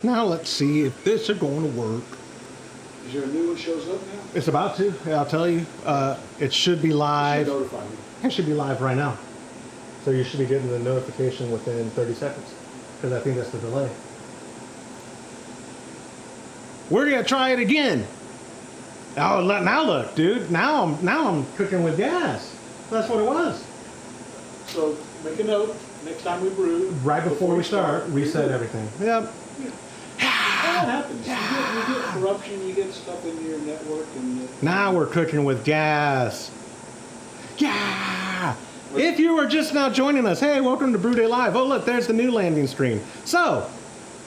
Now let's see if this is going to work. Is there a new one shows up now? It's about to. I'll tell you. It should be live. It should notify me. It should be live right now. So you should be getting the notification within 30 seconds. Because I think that's the delay. We're going to try it again. Oh, now look, dude. Now I'm cooking with gas. That's what it was. So make a note. Next time we brew. Right before we start, reset everything. Yep. That happens. You get corruption, you get stuff in your network. Now we're cooking with gas. Yeah! If you are just now joining us, hey, welcome to Brew Day Live. Oh, look, there's the new landing screen. So,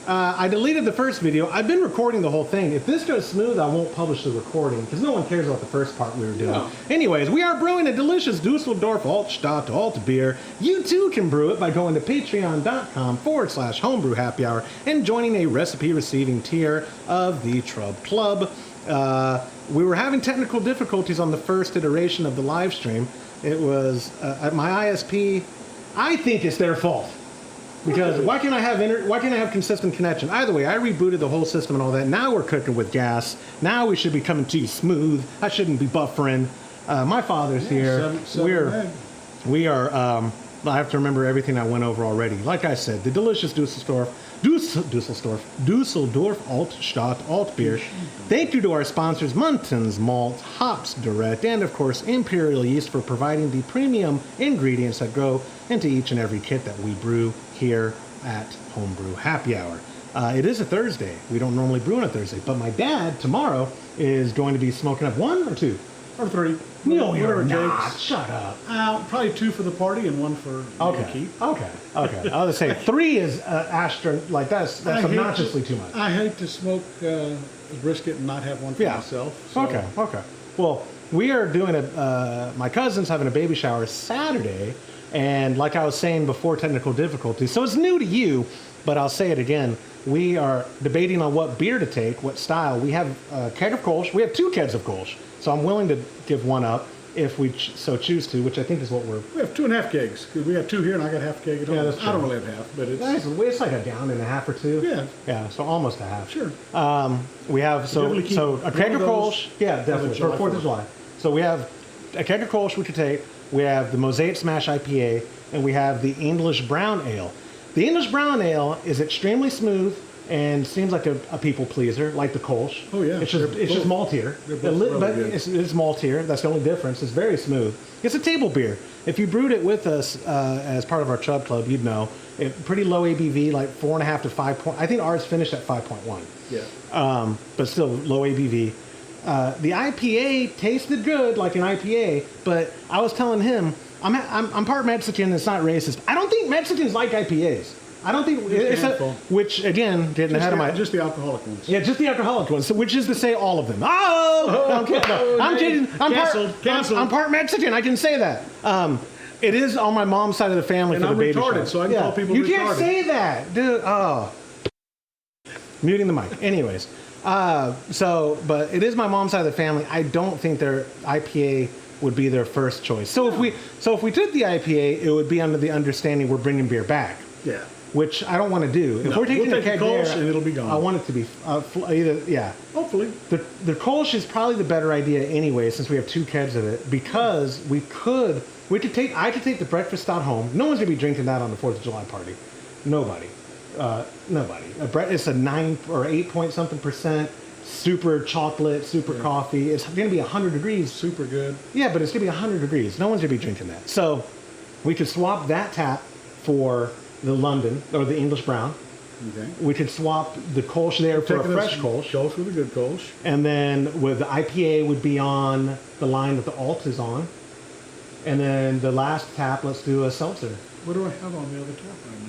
I deleted the first video. I've been recording the whole thing. If this goes smooth, I won't publish the recording because no one cares about the first part we were doing. No. Anyways, we are brewing a delicious Dusseldorf Altbier. You too can brew it by going to patreon.com/homebrew happy hour and joining a recipe receiving tier of the TRUB Club. We were having technical difficulties on the first iteration of the live stream. It was my ISP. I think it's their fault. Because why can't I have consistent connection? Either way, I rebooted the whole system and all that. Now we're cooking with gas. Now we should be coming to you smooth. I shouldn't be buffering. My father's here. We are. I have to remember everything I went over already. Like I said, the delicious Dusseldorf Altbier. Thank you to our sponsors, Muntons Malt, Hops Direct, and of course Imperial Yeast for providing the premium ingredients that go into each and every kit that we brew here at Homebrew Happy Hour. It is a Thursday. We don't normally brew on a Thursday, but my dad tomorrow is going to be smoking up 1 or 2 or 3. No, you're not. Shut up. Probably 2 for the party and 1 for keep. Okay. I was gonna say 3 is that's obnoxiously too much. I hate to smoke a brisket and not have one for myself. So. Okay. Well, we are doing my cousin's having a baby shower Saturday, and like I was saying before, technical difficulties. So it's new to you, but I'll say it again. We are debating on what beer to take, what style. We have a keg of Kolsch. We have 2 kegs of Kolsch. So I'm willing to give one up if we so choose to, which I think is what we're... We have 2.5 kegs. We have 2 here and I got half a keg at home. Yeah, that's true. I don't really have half, but it's like a gallon and a half or 2. Yeah. Yeah, so almost a half. Sure. We have, so a keg of Kolsch. Yeah, definitely, for 4th of July. So we have a keg of Kolsch we could take. We have the Mosaic Smash IPA, and we have the English Brown Ale. The English Brown Ale is extremely smooth and seems like a people pleaser, like the Kolsch. Oh yeah, it's just maltier. It's maltier. That's the only difference. It's very smooth. It's a table beer. If you brewed it with us as part of our TRUB Club, you'd know. Pretty low ABV, like 4.5 to 5. I think ours finished at 5.1. Yeah. But still low ABV. The IPA tasted good, like an IPA, but I was telling him I'm part Mexican. It's not racist. I don't think Mexicans like IPAs. I don't think which again getting ahead of my just the alcoholic ones. Yeah, just the alcoholic ones. So, which is to say all of them. I'm kidding. I'm part Mexican. I can say that. It is on my mom's side of the family and for the baby retarded, show. So I can call people you retarded. Can't say that, dude. Oh, muting the mic. Anyways, but it is my mom's side of the family. I don't think their IPA would be their first choice. So if we took the IPA, it would be under the understanding we're bringing beer back. Yeah. Which I don't want to do. If we're taking a keg there, and it'll be gone. I want it to be Hopefully. The Kolsch is probably the better idea anyway, since we have 2 kegs of it, because I could take the breakfast stout home. No one's gonna be drinking that on the 4th of July party. Nobody. It's a 9 or 8 point something %. Super chocolate, super coffee. It's going to be 100 degrees. Super good. Yeah, but it's going to be 100 degrees. No one's going to be drinking that. So we could swap that tap for the London or the English Brown. Okay. We could swap the Kolsch there for a fresh Kolsch. Kolsch with a good Kolsch. And then with the IPA would be on the line that the Alt is on. And then the last tap, let's do a seltzer. What do I have on the other tap right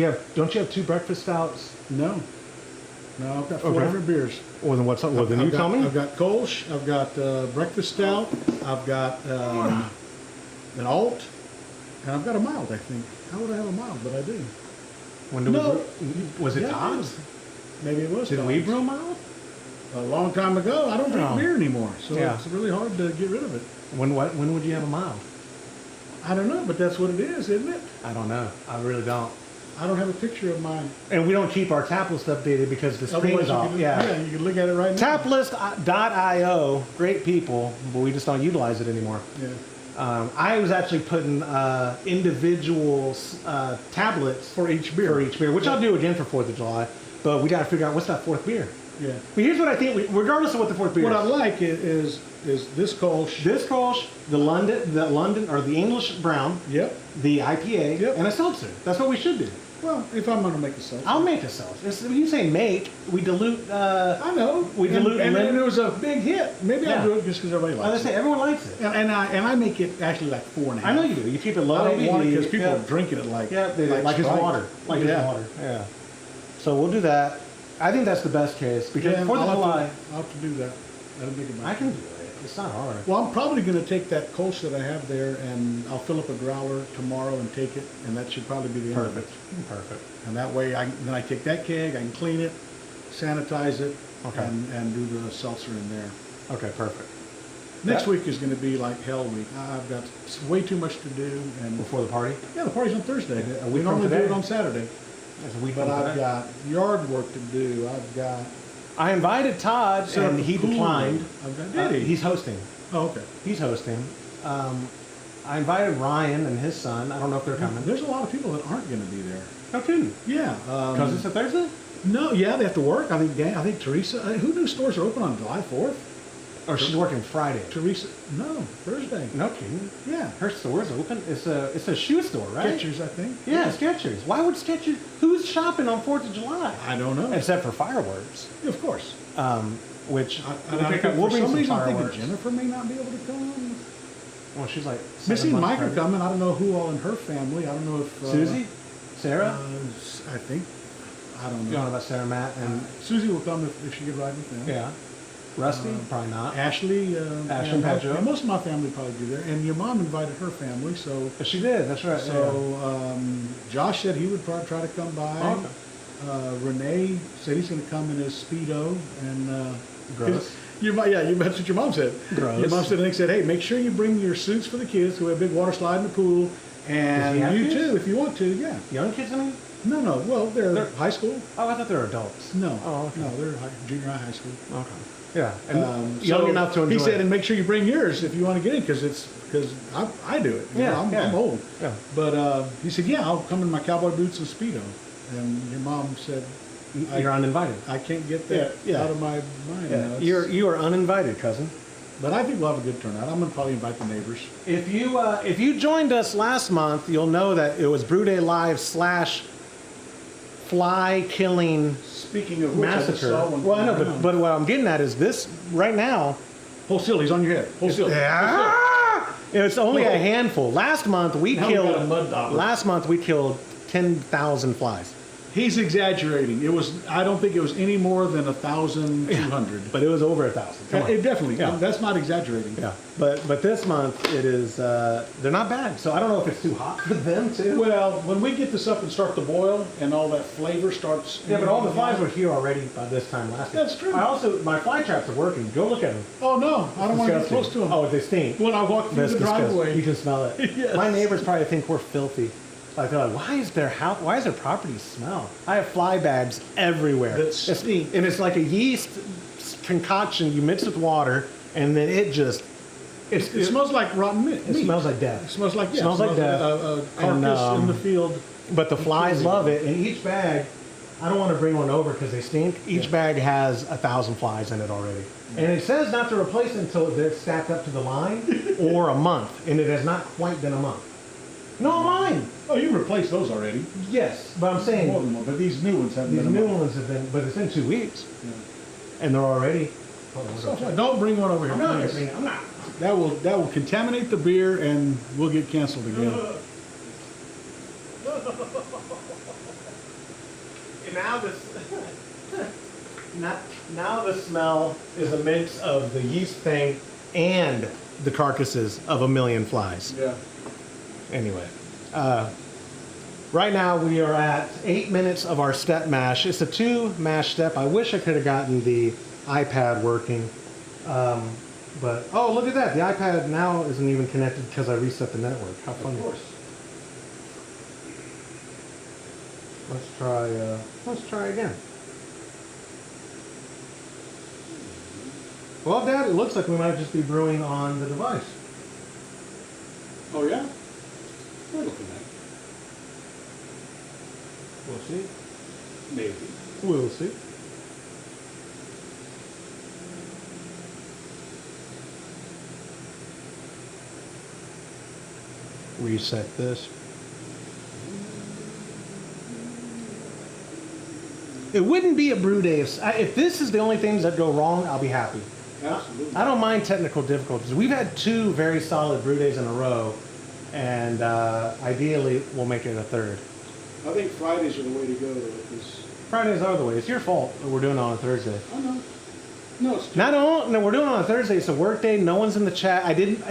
now? Don't you have 2 breakfast stouts? No, I've got 4 different beers. Well, then what's up? Well, then you tell me. I've got Kolsch, I've got breakfast stout, I've got an Alt, and I've got a mild, I think. How would I have a mild? But I do. Was it Todd's? Maybe it was. Did we brew a mild? A long time ago. I don't drink beer anymore, so it's really hard to get rid of it. When would you have a mild? I don't know, but that's what it is, isn't it? I don't know. I really don't. I don't have a picture of mine. And we don't keep our tap list updated because the screen Otherwise, is off. Yeah. you can look at it right now. Taplist.io, great people, but we just don't utilize it anymore. Yeah. I was actually putting individual tablets For each beer. which I'll do again for 4th of July. But we got to figure out what's that 4th beer. Yeah. But here's what I think, regardless of what the 4th beer What is. I like is this Kolsch. This Kolsch, the London, or the English Brown, Yep. the IPA, Yep. and a seltzer. That's what we should do. Well, if I'm going to make a seltzer. I'll make a seltzer. When you say make, we dilute. I know. We dilute and lemon. it was a big hit. Maybe Yeah. I'll do it just because everybody I was likes say it. everyone likes it. And I make it actually like 4.5. I know you do. You keep it low. I don't want it because people yeah. are drinking it like like it's Sprite. water. Like it's Yeah. water. Yeah. So we'll do that. I think that's the best case because Yeah, 4th of July, I'll have to do that. That'll make it I can do it. It's not hard. Well, I'm probably going to take that Kolsch that I have there, and I'll fill up a growler tomorrow and take it, and that should probably be the end of it. Perfect. And that way, then I take that keg, I can clean it, sanitize it, Okay. and do the seltzer in there. Okay, perfect. Next Yeah. week is going to be like hell week. I've got way too much to do, and Before the party? yeah, the party's on Thursday. A We week from normally do today? it on Saturday, That's a week but from I've today. got yard work to do. I've got I invited Todd set up and the he pool. declined. I've got, did he? He's hosting. Oh, okay. He's hosting. I invited Ryan and his son. I don't know if they're coming. There's a lot of people that aren't going to be there. How can? Yeah. Because it's a Thursday? No, yeah, they have to work. I think Teresa. Who knew stores are open on July 4th? Or she's working Friday? Teresa. No, Thursday. No kidding. Yeah. Her store's open. It's a shoe store, right? Skechers, I think. Yeah, Skechers. Why would Skechers? Who's shopping on 4th of July? I don't know. Except for fireworks, Of course. which For bring some some reason, I'm fireworks. thinking Jennifer may not be able to come. Well, she's like Missy 7 and months Mike are pregnant. coming. I don't know who all in her family. I don't know if Susie, Sarah. I think. I don't You don't know know. about Sarah, Matt, and Susie will come if she could ride with them. yeah, Rusty probably not. Ashley. Ashley and Pedro. Most of my family probably be there. And your mom invited her family, so. But she did. That's right. So Josh said he would probably try to come by. Okay. Renee said he's going to come in his Speedo and. Gross. That's what your mom said. Gross. Your mom said, hey, make sure you bring your suits for the kids. We have a big water slide in the pool, and Does he have you kids? too if you want to. Yeah. Young kids, I mean. No. Well, they're high school. Oh, I thought they were adults. No. Oh, okay. No, they're junior high school. Okay. Yeah. And So young enough to enjoy. He said, it. and make sure you bring yours if you want to get in, because I do it. You know, I'm old. Yeah. But he said, yeah, I'll come in my cowboy boots and Speedo. And your mom said, You're uninvited. I can't get that Yeah. out of my mind. Yeah. You know, You are uninvited, cousin. but I think we'll have a good turnout. I'm going to probably invite the neighbors. If you joined us last month, you'll know that it was Brew Day Live / fly killing Speaking of which, I just massacre. saw one. Well, I know, but what I'm getting at is this right now. Hold still, he's on your head. Hold still. It's only a handful. Last month we Now we got a mud killed. dauber. Last month we killed 10,000 flies. He's exaggerating. I don't think it was any more than 1,200. But it was over 1,000. Come on. It definitely. Yeah. That's not exaggerating. Yeah, but this month it is. They're not bad. So I don't know if it's too hot for them too. Well, when we get this up and start to boil, and all that flavor starts. Yeah, but all the flies were here already by this time last year. That's true. My fly traps are working. Go look at them. Oh no, I don't want to get close to them. Oh, they stink. When I walk through That's the disgusting. driveway. You can smell it. Yes. My neighbors probably think we're filthy. Like they're like, why is their property smell? I have fly bags everywhere. That stink. And it's like a yeast concoction you mix with water, and then it just It smells like rotten meat. it smells like death. It smells like Smells like death. A carcass And, in the field. But the flies love it, and each bag, I don't want to bring one over because they stink. Each bag has 1,000 flies in it already. And it says not to replace it until they're stacked up to the line or a month, and it has not quite been a month. No, mine. Oh, you replaced those already. Yes, but I'm saying More than one, but these new ones haven't these been. new ones have been, but it's been 2 weeks, Yeah. and they're already. Don't bring one over here. I'm not. please. I'm not. That will contaminate the beer, and we'll get canceled again. And now this. Now the smell is a mix of the yeast thing and the carcasses of 1,000,000 flies. Yeah. Anyway, right now we are at 8 minutes of our step mash. It's a 2 mash step. I wish I could have gotten the iPad working. But, oh, look at that. The iPad now isn't even connected because I reset the network. How funny. Of course. Let's try again. Well, Dad, it looks like we might just be brewing on the device. Oh yeah? We're looking at it. We'll see. Maybe. We'll see. Reset this. It wouldn't be a brew day if this is the only things that go wrong. I'll be happy. Absolutely. I don't mind technical difficulties. We've had 2 very solid brew days in a row, and ideally we'll make it a third. I think Fridays are the way to go, though, because... Fridays are the way. It's your fault that we're doing it on a Thursday. Oh, no. No, it's... No, we're doing it on a Thursday. It's a work day. No one's in the chat. I didn't.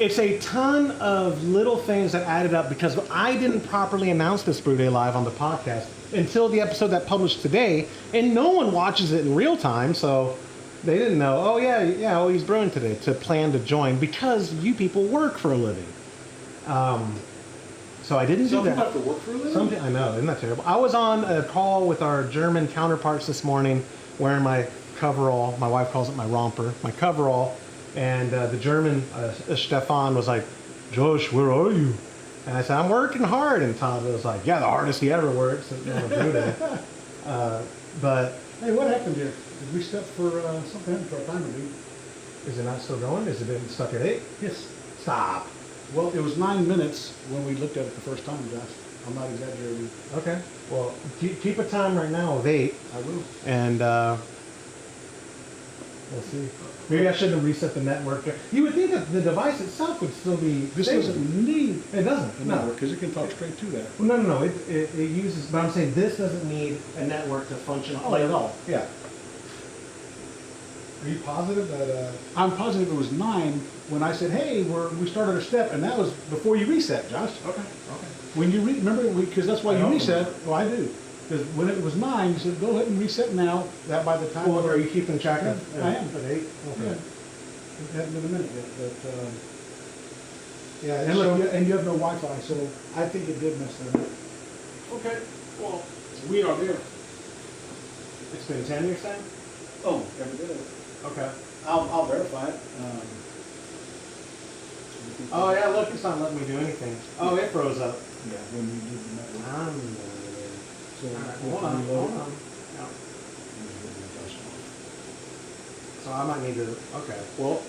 It's a ton of little things that added up because I didn't properly announce this Brew Day Live on the podcast until the episode that published today, and no one watches it in real time, so they didn't know. Oh yeah, he's brewing today to plan to join because you people work for a living. So I didn't do that. Some people have to work for a living? I know, isn't that terrible? I was on a call with our German counterparts this morning wearing my coverall. My wife calls it my romper, my coverall. And the German, Stefan, was like, Josh, where are you? And I said, I'm working hard. And Todd was like, yeah, the hardest he ever works. But Hey, what happened here? Did we step for something happened to our timer, dude? is it not still going? Is it stuck at 8? Yes. Stop. Well, it was 9 minutes when we looked at it the first time, Josh. I'm not exaggerating. Okay. Well, keep a time right now of 8. I will. And we'll see. Maybe I shouldn't have reset the network. You would think that the device itself would still be This stable. doesn't need It doesn't. a No. network, because it can talk straight to that. Well, no. It uses. But I'm saying this doesn't need a network to function like at all. Yeah. Are you positive that? I'm positive it was 9 when I said, hey, we started a step, and that was before you reset, Josh. Okay. When you remember, because that's why I you don't reset. remember. Well, I do. Because when it was 9, you said, go ahead and reset now. That by the time... Well, are you keeping track of? Yeah, I am. At 8. Yeah. Okay. It hasn't been a minute yet, but... Yeah. and look, and you have no Wi-Fi, so I think it did mess that up. Okay, well, we are there. It's been 10 years then. Oh, every day. Okay. I'll verify it. Oh yeah, look, it's not letting me do anything. Oh, it froze up. Yeah, when you did the network. So, All right, we'll hold on. reload it. Yeah. So I might need to. Okay. Well.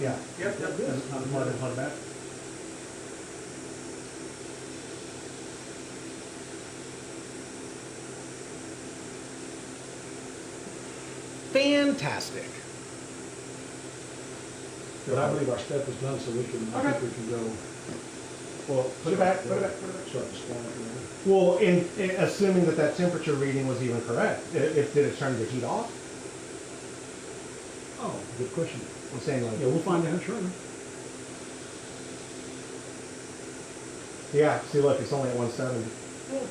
Yeah. Yep. Unplug back. Fantastic. But I believe our step is done, so we can, I think we can go. Well, put it back. Start the spark. Well, in assuming that temperature reading was even correct, if did it turn the heat off? Oh, good question. I'm saying like. Yeah, we'll find out shortly. Yeah. See, look, it's only at 170.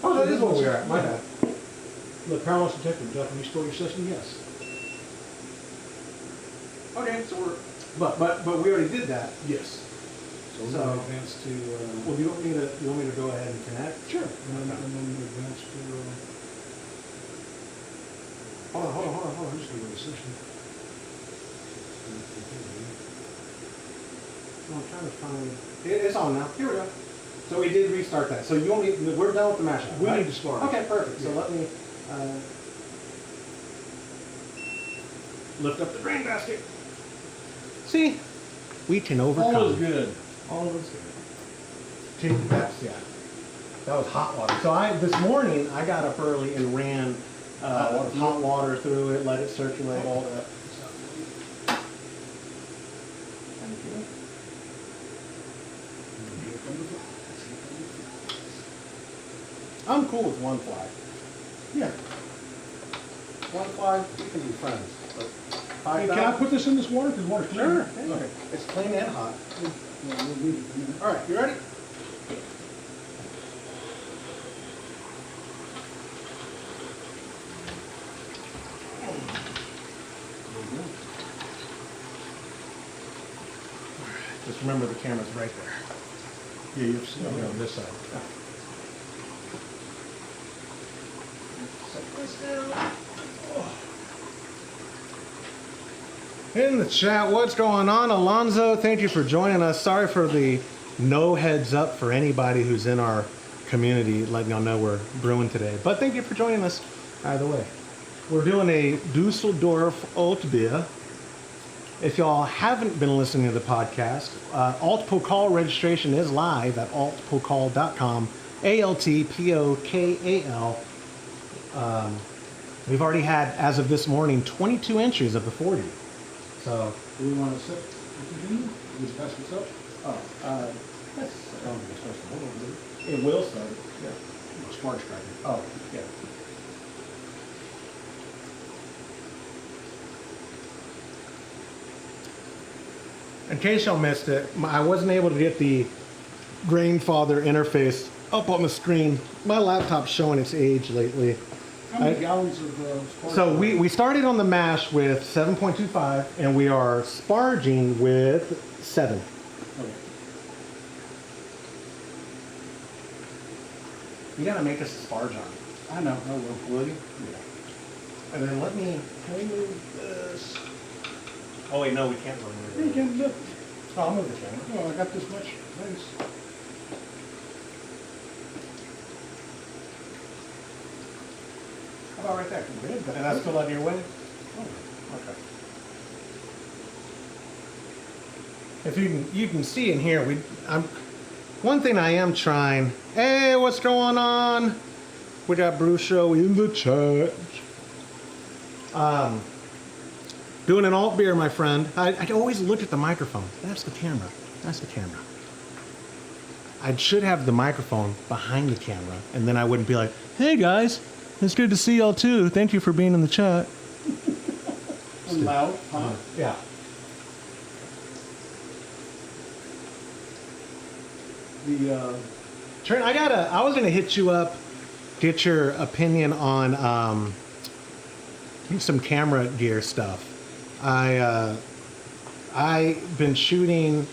Oh, that is what we are at. My bad. Look, Carlos detective, Jeff, can you store your system? Yes. Okay, so we're. But we already did that. Yes. So we're So- going to advance to, Well, do you want me to go ahead and connect? sure. And then we advance to, hold on. I'm just going to go to session. No, I'm trying to find. It's on now. Here we go. So we did restart that. So you want me? We're done with the mashup. We right? need to start. Okay, perfect. So Yeah. let me lift up the grain basket. See, we can overcome. All is good. All is good. That's yeah. That was hot water. So this morning I got up early and ran hot water through it, let it circulate, all that. Thank you. I'm cool with one fly. Yeah. One fly, we can be friends. But Hey, can I put this in this water? Because water's clean. Sure. Okay. It's clean and hot. Yeah, we'll need it. All right, you ready? Just remember the camera's right there. Yeah, you have to sit on this side. In the chat, what's going on? Alonzo, thank you for joining us. Sorry for the no heads up for anybody who's in our community, letting y'all know we're brewing today. But thank you for joining us either way. We're doing a Dusseldorf Altbier. If y'all haven't been listening to the podcast, Altpokal registration is live at altpokal.com. ALTPOKAL. We've already had, as of this morning, 22 entries of the 40. So, Do we want to sit? Continue? Just pass this up? yes, I don't think it's supposed to hold on, it will start. Yeah. Smart striking. Oh, yeah. In case y'all missed it, I wasn't able to get the Grainfather interface up on the screen. My laptop's showing its age lately. How many gallons of sparge? So we started on the mash with 7.25, and we are sparging with 7. Okay. You gotta make us a sparge on. I know, I will. Will you? Yeah. And then can we move this? Oh wait, no, we can't move You it. can lift. Oh, I'll move the camera. Oh, I got this much space. How about right there? Good. And that's still out of your way? Oh, okay. If you can see in here, one thing I am trying. Hey, what's going on? We got Brucho in the chat. Doing an alt beer, my friend. I always look at the microphone. That's the camera. That's the camera. I should have the microphone behind the camera, and then I wouldn't be like, "Hey guys, it's good to see y'all too. Thank you for being in the chat." Loud, huh? Yeah. Trent, I was gonna hit you up, get your opinion on some camera gear stuff. I've been shooting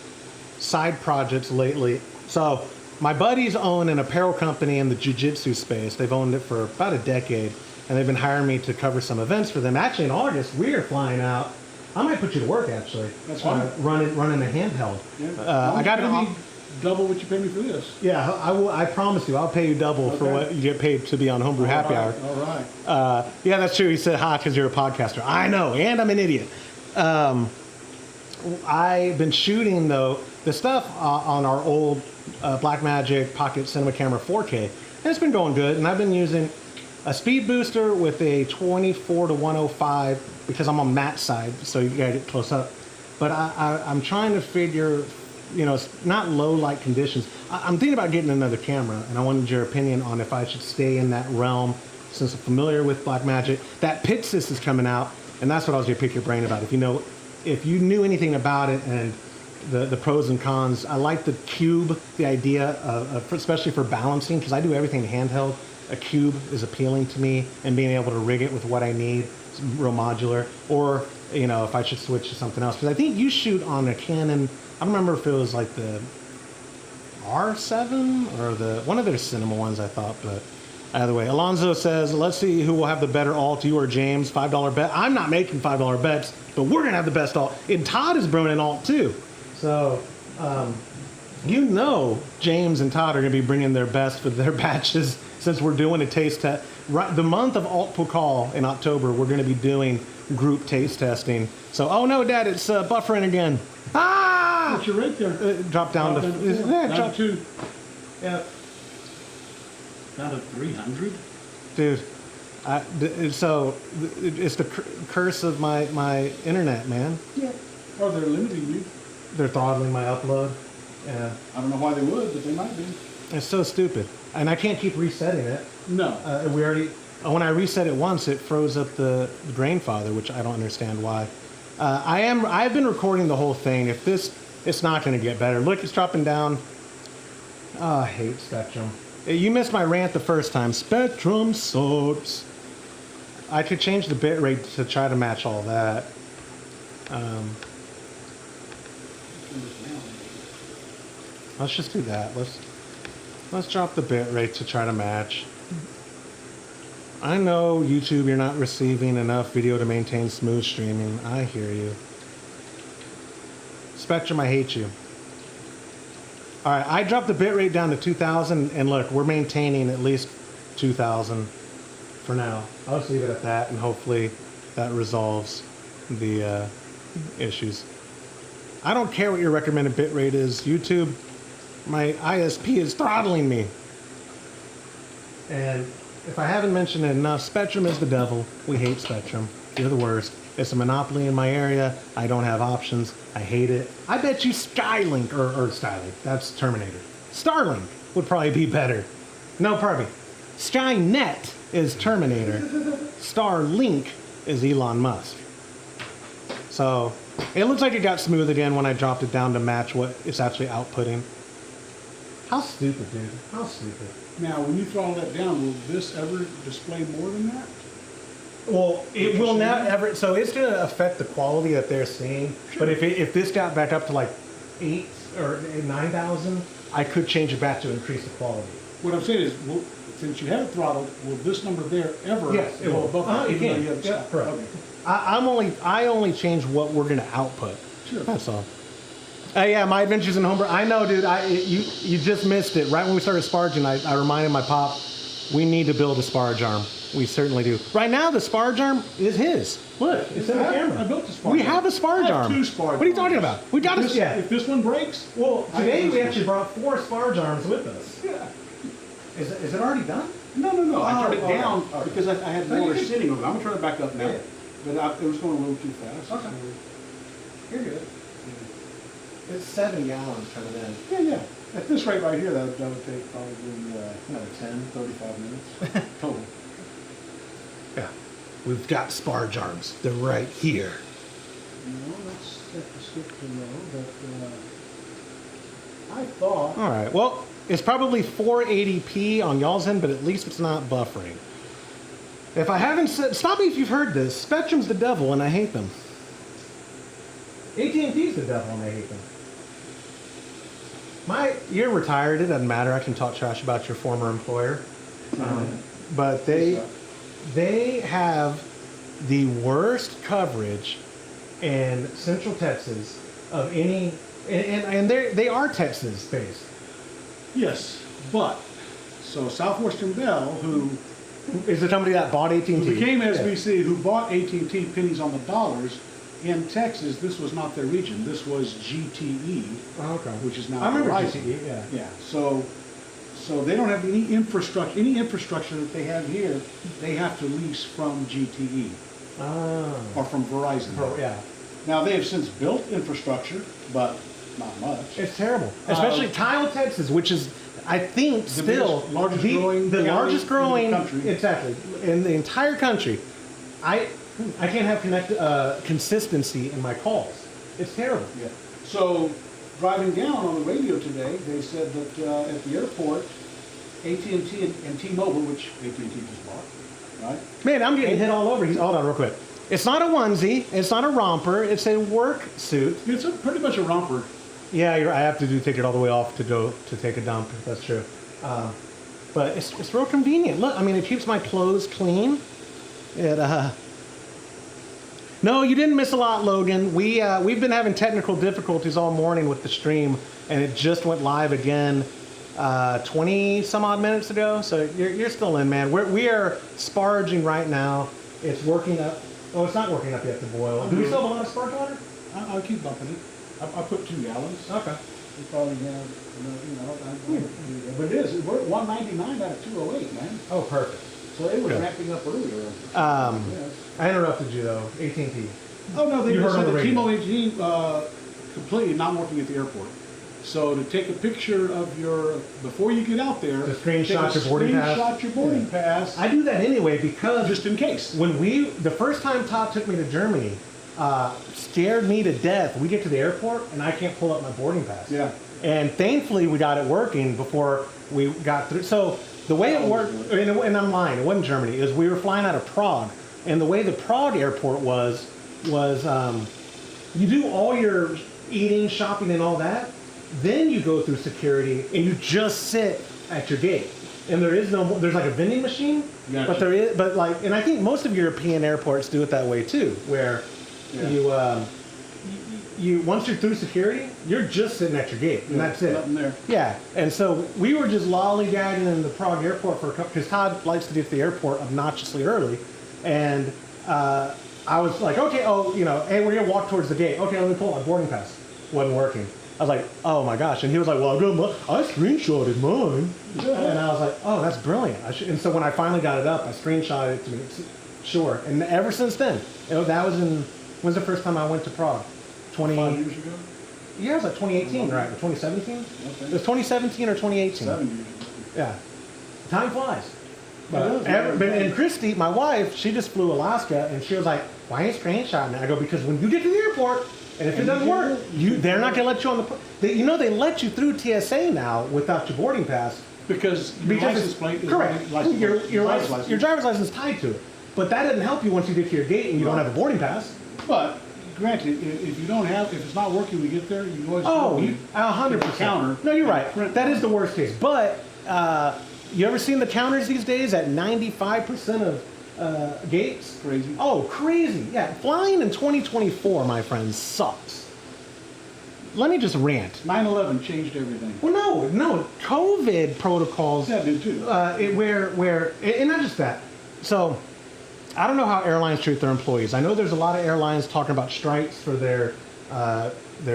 side projects lately. So my buddies own an apparel company in the jiu-jitsu space. They've owned it for about a decade, and they've been hiring me to cover some events for them. Actually, in August, we are flying out. I might put you to work, actually. That's fine. Running a handheld. Yeah. I got it. Double what you pay me for this. Yeah, I will. I promise you, I'll pay you double for what you get paid to be on Homebrew Happy Hour. All right. Yeah, that's true. He said, "Ha," because you're a podcaster. I know, and I'm an idiot. I've been shooting though the stuff on our old Blackmagic Pocket Cinema Camera 4K, and it's been going good. And I've been using a speed booster with a 24-105 because I'm on Matt's side, so you gotta get close up. But I'm trying to figure. It's not low light conditions. I'm thinking about getting another camera, and I wanted your opinion on if I should stay in that realm since I'm familiar with Blackmagic. That Pixis is coming out, and that's what I was going to pick your brain about. If you knew anything about it and the pros and cons. I like the cube, the idea of especially for balancing, because I do everything handheld. A cube is appealing to me, and being able to rig it with what I need, it's real modular. Or if I should switch to something else, because I think you shoot on a Canon. I don't remember if it was like the R7 or one of their cinema ones, I thought, but either way. Alonzo says, let's see who will have the better alt, you or James. $5 bet. I'm not making $5 bets, but we're going to have the best alt. And Todd is brewing an alt too. So, James and Todd are going to be bringing their best for their batches since we're doing a taste test. Right, the month of Altpokal in October, we're going to be doing group taste testing. So, oh no, Dad, it's buffering again. Ah! What's your rate there? Drop down to 2. Yeah. Down to 300? Dude, so it's the curse of my internet, man. Yeah. Or they're limiting you. They're throttling my upload. Yeah. I don't know why they would, but they might be. It's so stupid. And I can't keep resetting it. No. When I reset it once, it froze up the Grainfather, which I don't understand why. I've been recording the whole thing. It's not going to get better. Look, it's dropping down. Oh, I hate Spectrum. You missed my rant the first time. Spectrum sucks. I could change the bit rate to try to match all that. Let's just do that. Let's drop the bit rate to try to match. I know, YouTube, you're not receiving enough video to maintain smooth streaming. I hear you. Spectrum, I hate you. All right, I dropped the bit rate down to 2,000, and look, we're maintaining at least 2,000 for now. I'll just leave it at that, and hopefully that resolves the issues. I don't care what your recommended bit rate is. YouTube, my ISP is throttling me. And if I haven't mentioned it enough, Spectrum is the devil. We hate Spectrum. You're the worst. It's a monopoly in my area. I don't have options. I hate it. I bet you Skylink, or Skylink, that's Terminator. Starlink would probably be better. No, pardon me. Skynet is Terminator. Starlink is Elon Musk. So, it looks like it got smooth again when I dropped it down to match what it's actually outputting. How stupid, dude. How stupid. Now, when you throttle that down, will this ever display more than that? Well, it will not ever. So it's going to affect the quality that they're seeing. Sure. But if this got back up to like 8 or 9,000, I could change it back to increase the quality. What I'm saying is, since you have it throttled, will this number there ever yes, it go will. above It can. Yeah, correct. Okay. I only change what we're going to output. Sure. That's all. Yeah, my adventures in Homebrew. I know, dude. You just missed it. Right when we started sparging, I reminded my pop, we need to build a sparge arm. We certainly do. Right now, the sparge arm is his. Look, it's in the camera. I built the sparge arm. We have a sparge arm. 2 sparge What are you talking about? We got this. Yeah. If this one breaks, well, today we actually brought 4 sparge arms with us. Yeah. Is it already done? No. I turned it okay. down Okay. because I had water sitting over it. I'm gonna turn it back up now. Yeah. But it was going a little too fast. Okay. You're good. It's 7 gallons coming in. Yeah. At this rate right here, that would take probably another 10, 35 minutes total. Yeah. We've got sparge arms. They're right here. No, let's set the skip to low, but I thought... All right. Well, it's probably 480p on y'all's end, but at least it's not buffering. If I haven't said... Stop me if you've heard this. Spectrum's the devil, and I hate them. AT&T's the devil, and I hate them. You're retired. It doesn't matter. I can talk trash about your former employer. But they have the worst coverage in Central Texas of any... And they are Texas-based. Yes, but... So Southwestern Bell, who... Is the company that bought AT&T? Who became SBC, who bought AT&T pennies on the dollars. In Texas, this was not their region. This was GTE, okay. Which is now I remember Verizon. GTE, yeah. So they don't have any infrastructure. Any infrastructure that they have here, they have to lease from GTE or from Verizon. Oh, yeah. Now they have since built infrastructure, but not much. It's terrible, especially Tile, Texas, which is, I think, still the largest growing country. Exactly, in the entire country. I can't have consistency in my calls. It's terrible. Yeah. So driving down on the radio today, they said that at the airport, AT&T and T-Mobile, which AT&T just bought, right? Man, I'm getting hit all over. Hold on real quick. It's not a onesie. It's not a romper. It's a work suit. It's pretty much a romper. Yeah, I have to take it all the way off to go to take a dump. That's true. But it's real convenient. Look, I mean, it keeps my clothes clean. No, you didn't miss a lot, Logan. We've been having technical difficulties all morning with the stream, and it just went live again 20 some odd minutes ago. So you're still in, man. We are sparging right now. It's working up. Oh, it's not working up yet to boil. Do we still have a lot of sparge water? I'll keep bumping it. I put 2 gallons. Okay. We probably have, but it is. We're at 199 out of 208, man. Oh, perfect. So it was ramping up earlier. I interrupted you though. AT&T. Oh no, they You heard on said the that radio. T-Mobile completely not working at the airport. So to take a picture of your before you get out there, The screenshot your boarding pass. Screenshot your boarding pass, I do that anyway because just in case. when the first time Todd took me to Germany, scared me to death. We get to the airport and I can't pull up my boarding pass. Yeah. And thankfully we got it working before we got through. So the way it worked, and I'm lying, it wasn't Germany, is we were flying out of Prague. And the way the Prague airport was you do all your eating, shopping, and all that, Then you go through security and you just sit at your gate. And there's like a vending machine, Gotcha. and I think most of European airports do it that way too, where you once you're through security, you're just sitting at your gate, and that's it. Nothing there. Yeah, and so we were just lollygagging in the Prague airport for a couple, because Todd likes to get to the airport obnoxiously early, and I was like, okay, hey, we're gonna walk towards the gate. Okay, let me pull my boarding pass. Wasn't working. I was like, oh my gosh, and he was like, well, I screenshotted mine, and I was like, oh, that's brilliant. And so when I finally got it up, I screenshotted it to me. Sure, and ever since then, that was when's the first time I went to Prague? 5 years ago? Yeah, it was like 2018, right? Or 2017? Okay. It was 2017 or 2018. 7 years ago. Yeah. Time flies. It does, And Christy, my wife, she just flew Alaska, and she was like, why ain't screenshotting it? I go, because when you get to the airport, and if it doesn't work, they're not going to let you on the... They let you through TSA now without your boarding pass. Because your license plate is correct. Your driver's license is tied to it. But that doesn't help you once you get to your gate and you don't have a boarding pass. But granted, if it's not working when you get there, you always Oh, go 100%. counter. No, you're right. That is the worst case. But you ever seen the counters these days at 95% of gates? Crazy. Oh, crazy. Yeah, flying in 2024, my friends, sucks. Let me just rant. 9/11 changed everything. Well, no. COVID protocols. Yeah, it did too. And not just that. So, I don't know how airlines treat their employees. I know there's a lot of airlines talking about strikes for their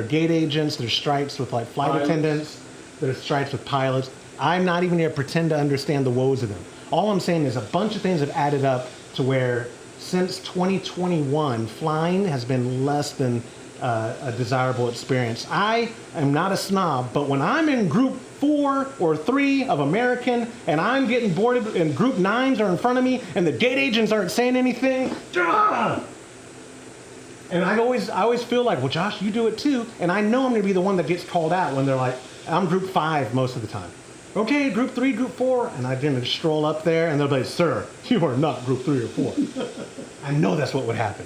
gate agents. There's strikes with like flight attendants. There's strikes with pilots. I'm not even going to pretend to understand the woes of them. All I'm saying is a bunch of things have added up to where since 2021, flying has been less than a desirable experience. I am not a snob, but when I'm in group 4 or 3 of American and I'm getting boarded and group 9s are in front of me and the gate agents aren't saying anything, and I always feel like, well, Josh, you do it too, and I know I'm going to be the one that gets called out when they're like, I'm group 5 most of the time. Okay, group 3, group 4, and I didn't stroll up there and they'll be like, sir, you are not group 3 or 4. I know that's what would happen.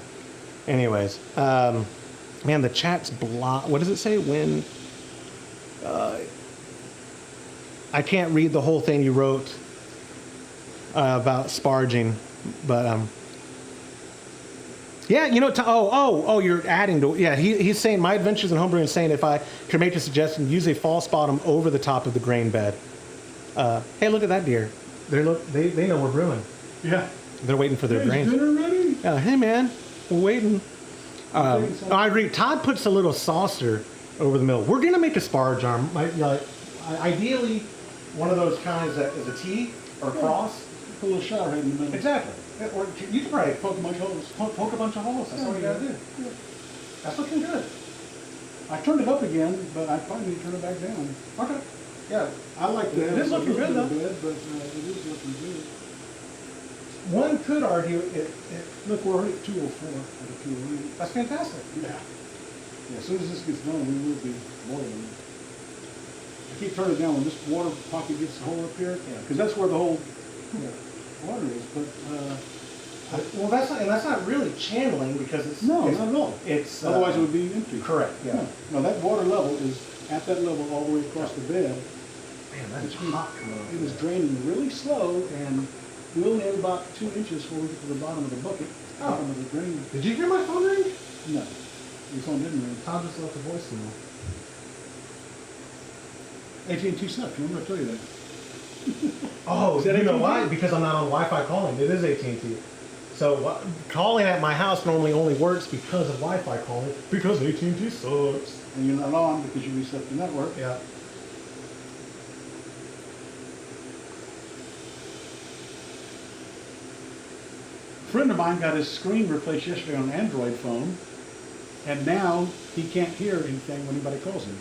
Anyways, man, the chat's blocked. What does it say? When I can't read the whole thing you wrote about sparging, but yeah, you're adding to, yeah, he's saying my adventures in homebrewing, saying if I could make a suggestion, use a false bottom over the top of the grain bed. Hey, look at that deer. They know we're brewing. Yeah. They're waiting for their Is grain. dinner ready? Hey man, we're waiting. I agree. Todd puts a little saucer over the middle. We're gonna make a sparge arm. Ideally, one of those kinds that is a T or a cross. Put a little shower head in the middle. Exactly. Or you can probably Poke a bunch of holes. poke a bunch of holes. That's all you gotta do. Yeah. That's looking good. I turned it up again, but I probably need to turn it back down. Okay. Yeah. I like that. It is looking good, though. But it is looking good. One could argue it. Look, we're already at 204 out of 208. That's fantastic. Yeah. Yeah, as soon as this gets done, we will be boiling. I keep turning it down when this water pocket gets the hole up here, because that's where the whole water is. But Well, that's not really channeling because it's no, not at all. It's otherwise it would be empty. Correct. Yeah. No, that water level is at that level all the way across the bed. Man, that's hot. It is draining really slow, and we only have about 2 inches before we get to the bottom of the bucket, bottom of the drain. Did you hear my phone ring? No, your phone didn't ring. Tom just left a voicemail. AT&T sucks. I'm going to tell you that. Oh, Is that you know AT&T? why? Because I'm not on Wi-Fi calling. It is AT&T. So calling at my house normally only works because of Wi-Fi calling. Because AT&T sucks. And you're not on because you reset the network. Yeah. A friend of mine got his screen replaced yesterday on an Android phone, and now he can't hear anything when anybody calls him.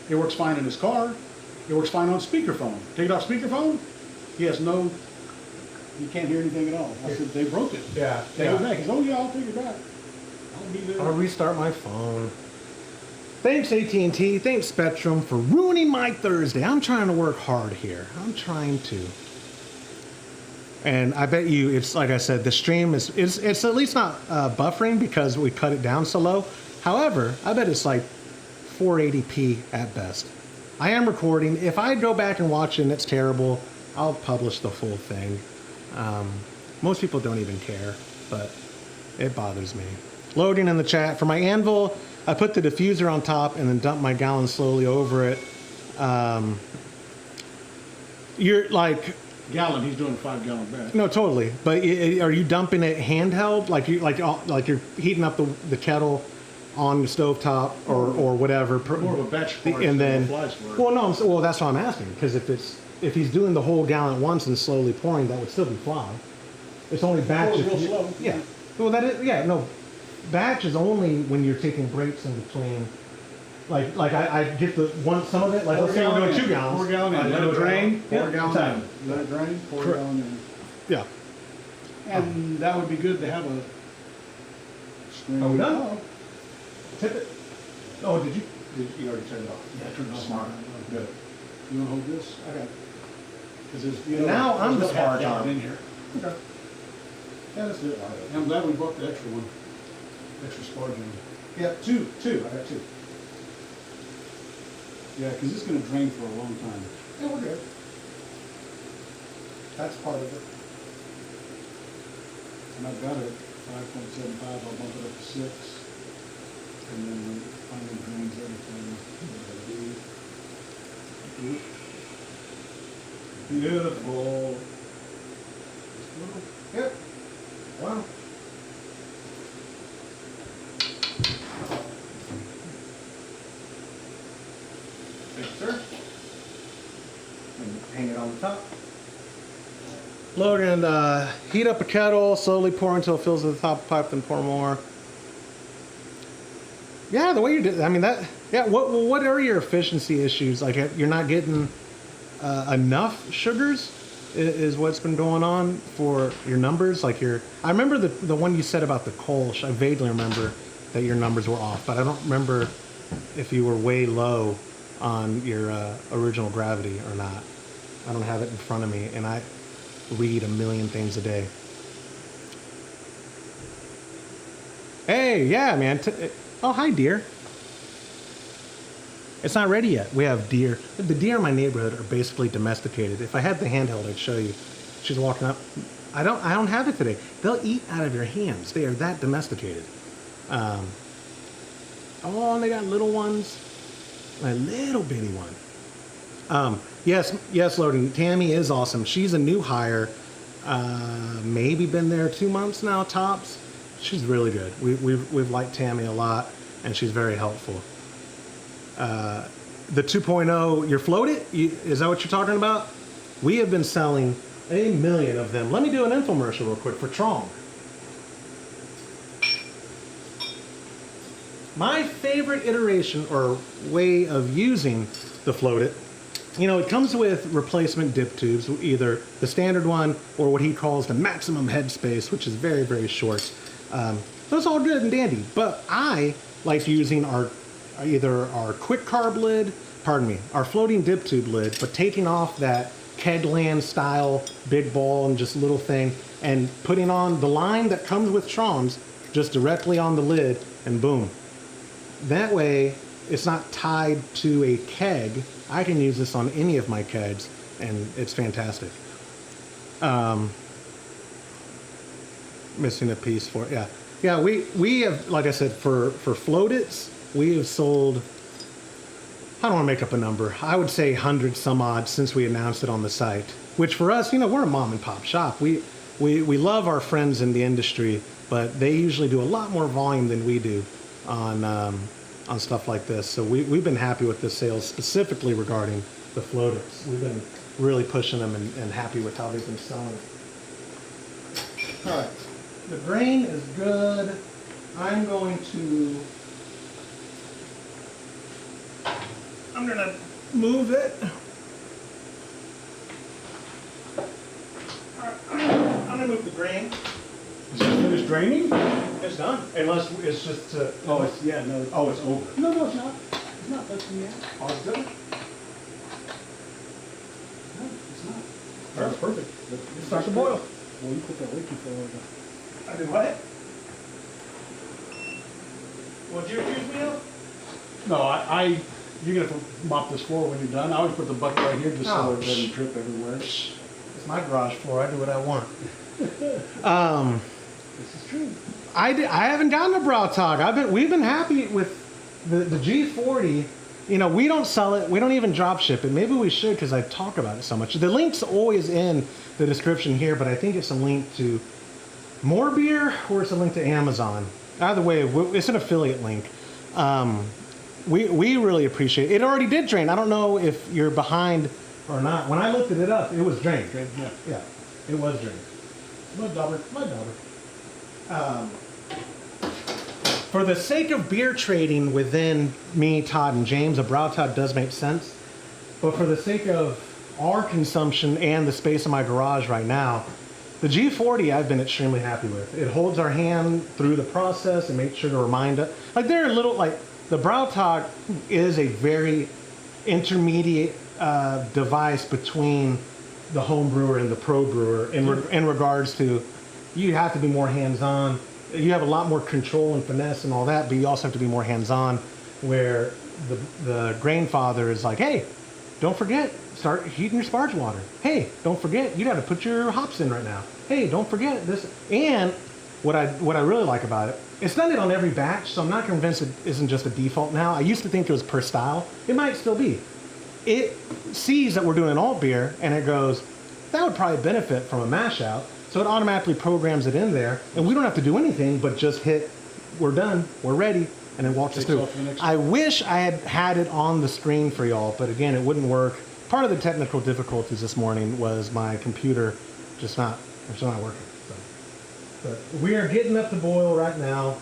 It works fine in his car. It works fine on speakerphone. Take it off speakerphone, he can't hear anything at all. I said, they broke it. Yeah. Take it back. He says, oh yeah, I'll take it back. I'll be there. I'll restart my phone. Thanks AT&T, thanks Spectrum for ruining my Thursday. I'm trying to work hard here. I'm trying to. And I bet you, it's like I said, the stream it's at least not buffering because we cut it down so low. However, I bet it's like 4 480p at best. I am recording. If I go back and watch it and it's terrible, I'll publish the full thing. Most people don't even care, but it bothers me. Loading in the chat. For my anvil, I put the diffuser on top and then dump my gallon slowly over it. You're like... Gallon, he's doing a 5-gallon batch. No, totally. But are you dumping it handheld? Like you're heating up the kettle on the stovetop or whatever? More of a batch for it and then, flies for it. well, no, well, that's what I'm asking. Because if he's doing the whole gallon at once and slowly pouring, that would still be fly. It's only batch. Real slow. Yeah. Well, that is, yeah, no. Batch is only when you're taking breaks in between. Like I get some of it. Like let's say we're doing 2 gallons. 4 gallon in. Let it drain. 4 gallon in. Let it drain. 4 Correct. gallon in. Yeah. And that would be good to have a screen. Are we done? Tip it. Oh, did you? You already turned it off. Yeah, I turned it off. Smart. Good. You want to hold this? Okay. Because Now I'm the smart smart arm. in here. Okay. Yeah, let's do it. I'm glad we bought the extra one. Extra spar gel. Yeah, two. I got 2. Yeah, because it's going to drain for a long time. Yeah, we're good. That's part of it. And I've got it 5.75. I'll bump it up to 6. And then when it finally drains everything. Beautiful. Yep. Wow. Thank you, sir. And hang it on the top. Load and heat up a kettle, slowly pour until it fills to the top of the pipe, then pour more. Yeah, the way you did, I mean that. Yeah, what are your efficiency issues? Like you're not getting enough sugars, is what's been going on for your numbers. Like I remember the one you said about the Kolsch. I vaguely remember that your numbers were off, but I don't remember if you were way low on your original gravity or not. I don't have it in front of me, and I read a million things a day. Hey, yeah, man. Oh, hi, deer. It's not ready yet. We have deer. The deer in my neighborhood are basically domesticated. If I had the handheld, I'd show you. She's walking up. I don't have it today. They'll eat out of your hands. They are that domesticated. Oh, and they got little ones. A little bitty one. Yes, Loading. Tammy is awesome. She's a new hire. Maybe been there 2 months now, tops. She's really good. We've liked Tammy a lot, and she's very helpful. The 2.0, your floated? Is that what you're talking about? We have been selling 1 million of them. Let me do an infomercial real quick for Trong. My favorite iteration or way of using the floated, it comes with replacement dip tubes, either the standard one or what he calls the maximum headspace, which is very, very short. So it's all good and dandy. But I like using either our quick carb lid, our floating dip tube lid, but taking off that Kegland style big ball and just little thing and putting on the line that comes with Tron's just directly on the lid and boom. That way, it's not tied to a keg. I can use this on any of my kegs, and it's fantastic. Missing a piece for it, yeah. Yeah, we have, like I said, for floateds, we have sold, I don't want to make up a number, I would say 100 some odd since we announced it on the site. Which for us, we're a mom and pop shop. We love our friends in the industry, but they usually do a lot more volume than we do on stuff like this. So we've been happy with the sales, specifically regarding the floaters. We've been really pushing them and happy with how they've been selling. All right, the grain is good. I'm gonna move it. All right, I'm gonna move the grain. Is it finished draining? It's done. Unless it's just no. Oh, it's over. No, it's not. It's not. That's me out. Oh, it's done? No, it's not. That's perfect. It starts to boil. Well, you put that way too far over. I did what? What'd you accuse me of? No, you're gonna have to mop this floor when you're done. I always put the bucket right here just so it doesn't trip everywhere. It's my garage floor. I do what I want. This is true. I haven't gotten a Brautag. We've been happy with the G40. You know, we don't sell it. We don't even drop ship it. Maybe we should because I talk about it so much. The link's always in the description here, but I think it's a link to More Beer or it's a link to Amazon. Either way, it's an affiliate link. We really appreciate it. It already did drain. I don't know if you're behind or not. When I lifted it up, it was drained. Yeah, it was drained. Mud dauber. For the sake of beer trading within me, Todd, and James, a Brautag does make sense. But for the sake of our consumption and the space in my garage right now, the G40 I've been extremely happy with. It holds our hand through the process and makes sure to remind us. Like they're a little like the Brautag is a very intermediate device between the home brewer and the pro brewer in regards to you have to be more hands-on. You have a lot more control and finesse and all that, but you also have to be more hands-on. Where the grainfather is like, hey, don't forget, start heating your sparge water. Hey, don't forget, you got to put your hops in right now. Hey, don't forget this. And what I really like about it, it's done it on every batch, so I'm not convinced it isn't just a default now. I used to think it was per style. It might still be. It sees that we're doing alt beer, and it goes, that would probably benefit from a mash out. So it automatically programs it in there, and we don't have to do anything but just hit, we're done, we're ready, and it walks us through. I wish I had it on the screen for y'all, but again, it wouldn't work. Part of the technical difficulties this morning was my computer just not working. So. But we are getting up the boil right now.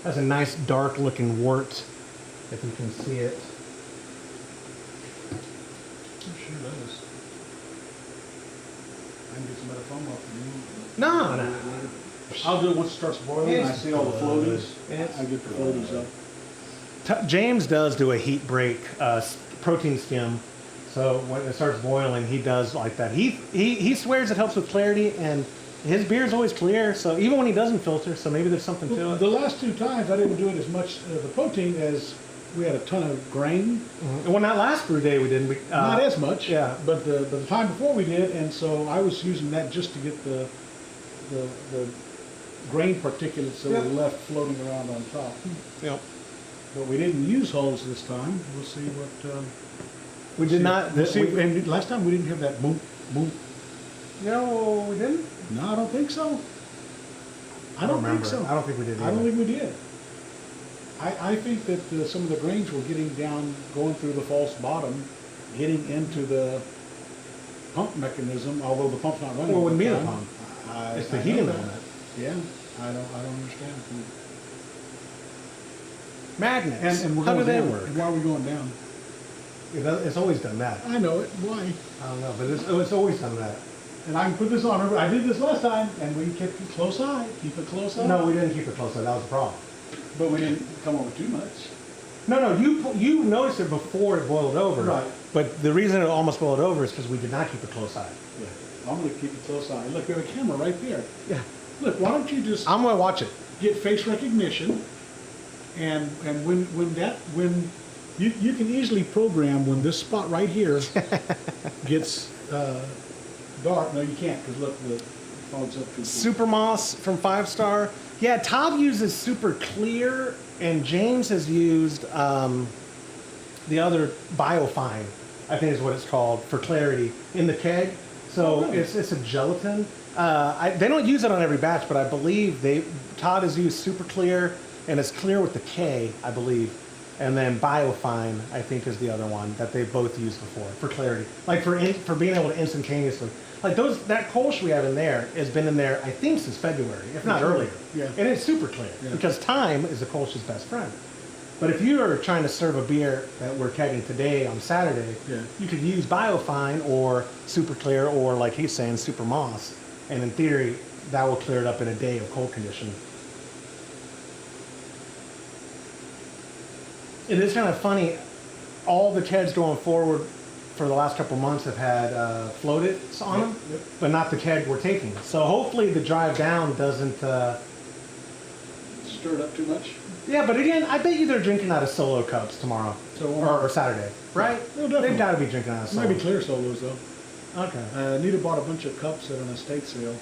Has a nice dark looking wort, if you can see it. I'm sure does. I can get some better foam off of you. No. I'll do it once it starts boiling and I see all the floaties. I get the floaties up. James does do a heat break protein skim. So when it starts boiling, he does like that. He swears it helps with clarity, and his beer is always clear. So even when he doesn't filter, so maybe there's something to it. The last two times I didn't do it as much the protein as we had a ton of grain. Mm-hmm. Well, not last brew day we didn't. Not as much. Yeah. But the time before we did, and so I was using that just to get the grain particulates that were left floating around on top. Yep. But we didn't use hulls this time. We'll see what. We did not. And last time we didn't have that boom, boom. No, we didn't. No, I don't think so. I don't think so. I don't think we did either. I don't think we did. I think that some of the grains were getting down, going through the false bottom, getting into the pump mechanism. Although the pump's not running. Well, it wouldn't be the pump. It's the heating element. Yeah, I don't understand. Magnets. And how do they down. work? And why are we going down? It's always done that. I know it. Why? I don't know, but it's always done that. And I can put this on. I did this last time, and we kept it close eye. Keep it close eye. No, we didn't keep it close eye. That was the problem. But we didn't come over too much. No, you noticed it before it boiled over. Right. But the reason it almost boiled over is because we did not keep it close eye. Yeah. I'm going to keep it close eye. Look, we have a camera right there. Yeah. Look, why don't you just I'm going to watch it. get face recognition, and when you can easily program when this spot right here gets dark. No, you can't, because look, the fog's up too. Super Moss from 5 Star. Yeah, Todd uses Super Clear, and James has used the other Biofine, I think is what it's called, for clarity in the keg. So it's a gelatin. They don't use it on every batch, but I believe Todd has used Super Clear, and it's clear with the K, I believe. And then Biofine, I think, is the other one that they've both used before for clarity, like for being able to instantaneously. Like that Kolsch we have in there has been in there, I think, since February, if not earlier. Yeah. And it's super clear because time is the Kolsch's best friend. But if you are trying to serve a beer that we're kegging today on Saturday, you could use Biofine or Super Clear or, like he's saying, Super Moss. And in theory, that will clear it up in a day of cold condition. It is kind of funny. All the kegs going forward for the last couple months have had floateds on them, Yep. but not the keg we're taking. So hopefully the drive down doesn't stir it up too much. Yeah, but again, I bet you they're drinking out of solo cups tomorrow. So or Saturday, right? They'll definitely. They've got to be drinking out of solo. Maybe clear solos though. Okay. Nita bought a bunch of cups at an estate sale.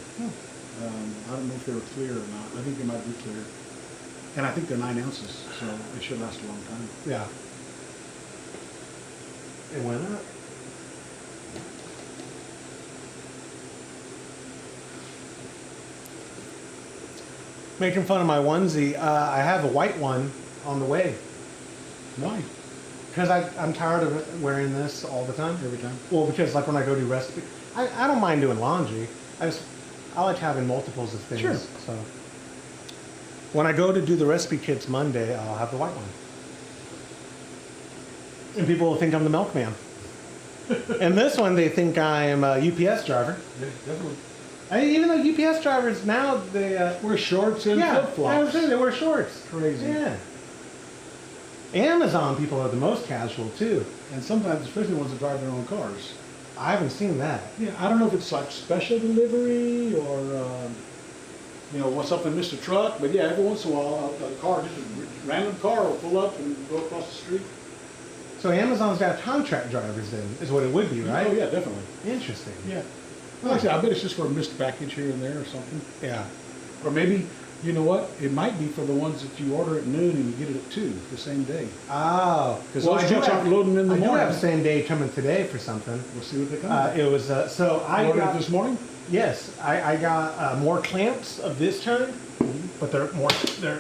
I don't know if they were clear or not. I think they might be clear. And I think they're 9 ounces, so it should last a long time. Yeah. It went up. Making fun of my onesie. I have a white one on the way. Why? Because I'm tired of wearing this all the time. Every time? Well, because like when I go do recipe, I don't mind doing laundry. I like having multiples of things. Sure. So when I go to do the recipe kits Monday, I'll have the white one. And people will think I'm the milkman. And this one, they think I am a UPS driver. Yeah, definitely. Even though UPS drivers now, they... wear shorts and yeah, flip-flops. I was saying they wear shorts. Crazy. Yeah. Amazon people are the most casual, too. And sometimes, especially ones that drive their own cars. I haven't seen that. Yeah, I don't know if it's like special delivery or, what's up in Mr. Truck, but yeah, every once in a while, a car, just a random car will pull up and go across the street. So Amazon's got contract drivers then, is what it would be, right? Oh, yeah, definitely. Interesting. Yeah. Well, like I said, I bet it's just for a missed package here and there or something. Yeah. Or maybe, you know what, it might be for the ones that you order at noon and you get it at 2 the same day. Oh. Because those trucks aren't loading in the I do morning. have same day coming today for something. We'll see what they come with. It was, so I You ordered got... it this morning? Yes, I got more clamps of this kind, but they're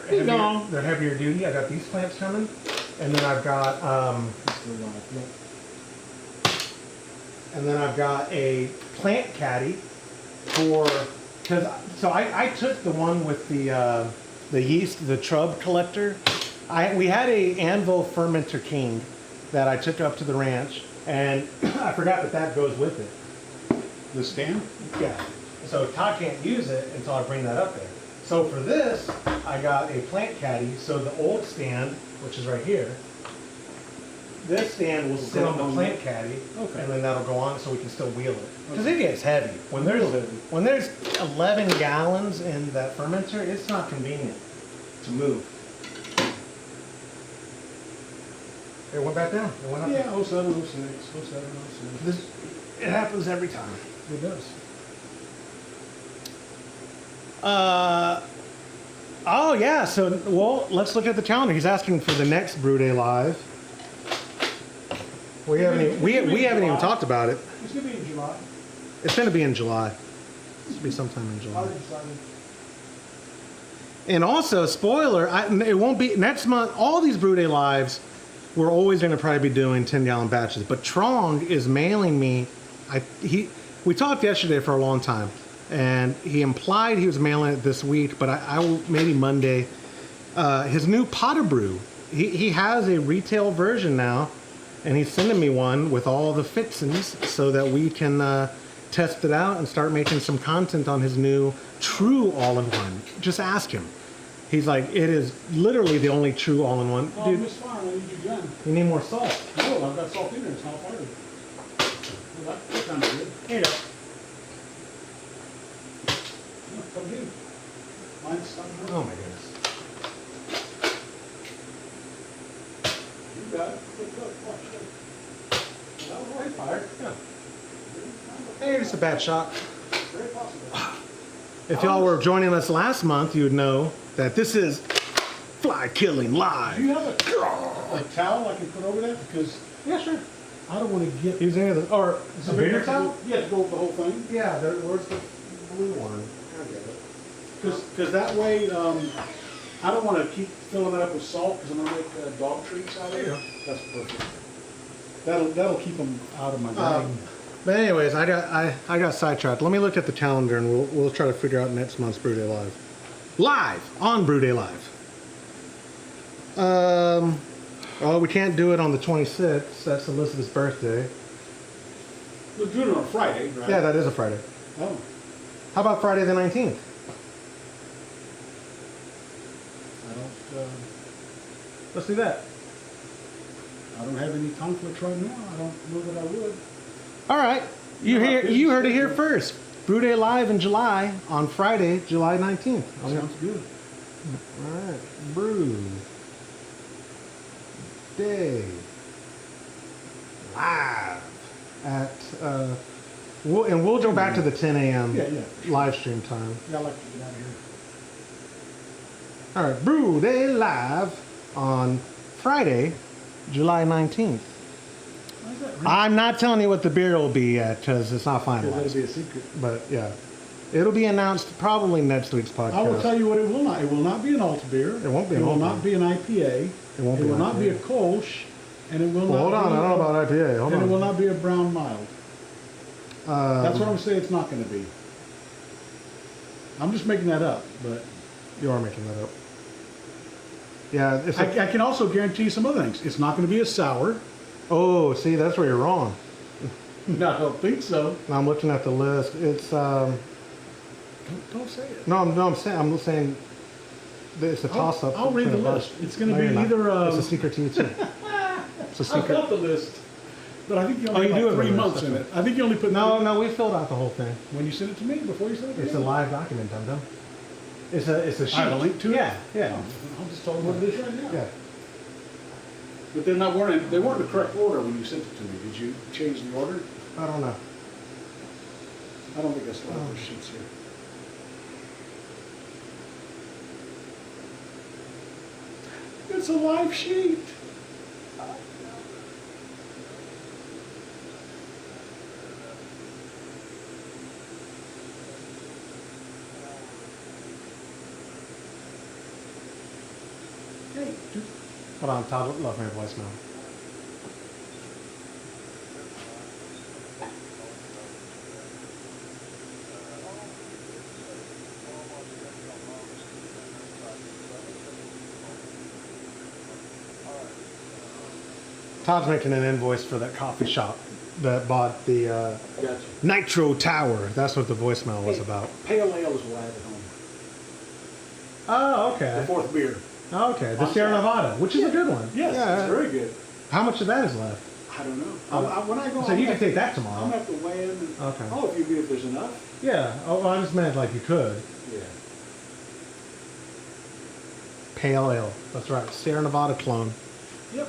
Ding dong. they're heavier duty. I got these clamps coming, and then I've got a plant caddy so I took the one with the yeast, the TRUB collector. We had a Anvil fermenter king that I took up to the ranch, and I forgot that goes with it. The stand? Yeah. So Todd can't use it until I bring that up there. So for this, I got a plant caddy. So the old stand, which is right here, this stand will sit on the plant caddy, Okay. and then that'll go on so we can still wheel it. Because it gets heavy. When there's 11 gallons in that fermenter, it's not convenient to move. It went back down. It went up. Yeah, 07, 06, 07, 06. It happens every time. It does. Oh yeah, so well, let's look at the calendar. He's asking for the next Brew Day Live. We haven't even talked about it. It's gonna be in July. It's gonna be in July. It's gonna be sometime in July. And also, spoiler, it won't be next month. All these Brew Day Lives, we're always gonna probably be doing 10-gallon batches. But Trong is mailing me. We talked yesterday for a long time, and he implied he was mailing it this week, but I will maybe Monday. His new Potter Brew. He has a retail version now, and he's sending me one with all the fixins so that we can test it out and start making some content on his new true all-in-one. Just ask him. He's like, it is literally the only true all-in-one. Oh, Dude, Miss Farm, I need your gun. you need more salt. No, I've got salt in there. It's not fired. Well, that sounds good. Here you go. Come here. Mine's something. Oh my goodness. You got it. Look, watch it. That was right fired. Yeah. Hey, just a bad shot. Very possible. If y'all were joining us last month, you would know that this is Fly Killing Live. Do you have a towel I can put over that? Because Yeah, sure. I don't want to get... Use any of the, or a bigger towel? Yeah, to go over the whole thing. Yeah, where's the blue one? I'll get it. Because that way, I don't want to keep filling it up with salt because I'm going to make dog treats out of There you it. go. That's perfect. That'll keep them out of my bag. But anyways, I got sidetracked. Let me look at the calendar and we'll try to figure out next month's Brew Day Live. Live on Brew Day Live. Oh, we can't do it on the 26th. That's Elizabeth's birthday. We're doing it on Friday, right? Yeah, that is a Friday. Oh. How about Friday the 19th? I don't... Let's do that. I don't have any conflicts right now. I don't know that I would. All right. You heard it here first. Brew Day Live in July on Friday, July 19th. Sounds good. All right, brew day live at we'll go back to the 10 a.m. Yeah, yeah. live stream time. Yeah, I like to get out of here. All right, brew day live on Friday, July 19th. Why is that ring? I'm not telling you what the beer will be yet because it's not Because that'll finalized. be a secret. But yeah, it'll be announced probably next week's podcast. I will tell you what it will not. It will not be an Altbier. It won't be It an will Altbier. not be an IPA. It won't be will an not be a IPA. Kolsch. And it will Well, not hold on, be I don't know about IPA. Hold and on. it will not be a brown mild. That's what I'm saying it's not going to be. I'm just making that up, but You are making that up. Yeah, it's I can also guarantee you some other things. It's not going to be a sour. oh, see, that's where you're wrong. No, I don't think so. Now I'm looking at the list. It's Don't say it. I'm saying that it's a toss up. I'll read the list. It's going to be either. It's a secret to you too. It's a I've secret. got the list, but I think you Oh, only you put do have a 3 list, months in okay. it. I think you only put No, we filled out the whole thing. when you sent it to me. Before you sent it to me. It's a live document, Dum Dum. It's a sheet. I have a link to it. Yeah, yeah, I'll just tell them what it is right now. yeah. But they weren't in the correct order when you sent it to me. Did you change the order? I don't know. I don't think I still have those sheets here. It's a live sheet. Hey, Hold on, Todd left me a voicemail. Todd's making an invoice for that coffee shop that bought the gotcha. Nitro Tower. That's what the voicemail was about. Pale ale is what I have at home. Oh, The okay. fourth beer. Okay, the Sierra Nevada, which is a good one. Yes, Yeah. it's very good. How much of that is left? I don't know. Oh. When I go, So I'm you can gonna- take that I'm tomorrow. gonna have to weigh in. And, Okay. Oh, if there's enough. Yeah. Oh, I just meant like you could. Yeah. Pale ale. That's right. Sierra Nevada clone. Yep.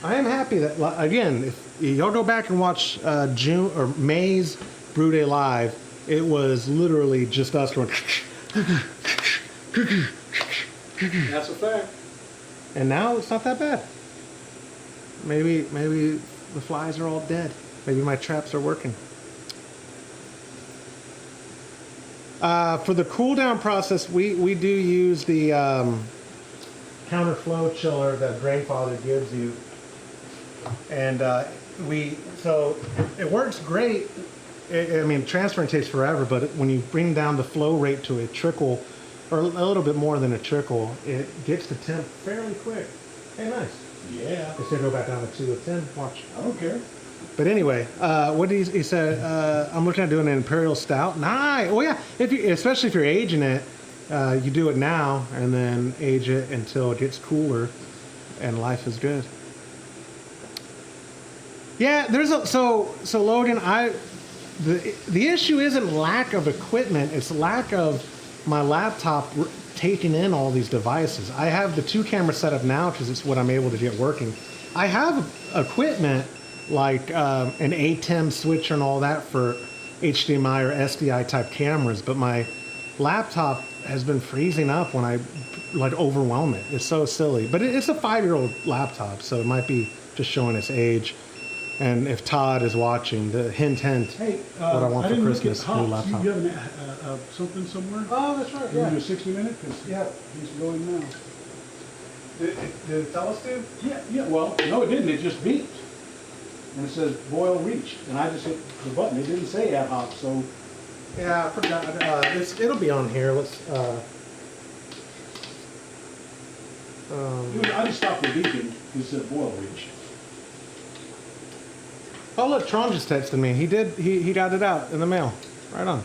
I am happy that again, if y'all go back and watch June or May's Brew Day Live, it was literally just us going. That's a fact. And now it's not that bad. Maybe the flies are all dead. Maybe my traps are working. For the cool down process, we do use the counterflow chiller that Brainfather gives you, and so it works great. I mean, transferring takes forever, but when you bring down the flow rate to a trickle, or a little bit more than a trickle, it gets the temp fairly quick. Hey, nice. Yeah. It's gonna go back down to 2 of 10. Watch. I don't care. But anyway, what did he said? I'm looking at doing an imperial stout. Nice. Oh yeah, especially if you're aging it, you do it now and then age it until it gets cooler, and life is good. Yeah, so Logan, the issue isn't lack of equipment; it's lack of my laptop taking in all these devices. I have the 2 camera setup now because it's what I'm able to get working. I have equipment like an ATEM switcher and all that for HDMI or SDI type cameras, but my laptop has been freezing up when I like overwhelm it. It's so silly, but it's a 5-year-old laptop, so it might be just showing its age. And if Todd is watching, the hint, Hey, what I want for didn't look Christmas, at new Hops. laptop. You have something somewhere? Oh, that's right. You want to do a 60-minute? Yeah. He's going now. Did it tell us to? Yeah. Well, no, it didn't. It just beeped. And it says boil reached. And I just hit the button. It didn't say add hops, so. Yeah, I forgot. It'll be on here. Let's. I just stopped the beeping because it said boil reached. Oh look, Tron just texted me. He did. He got it out in the mail. Right on.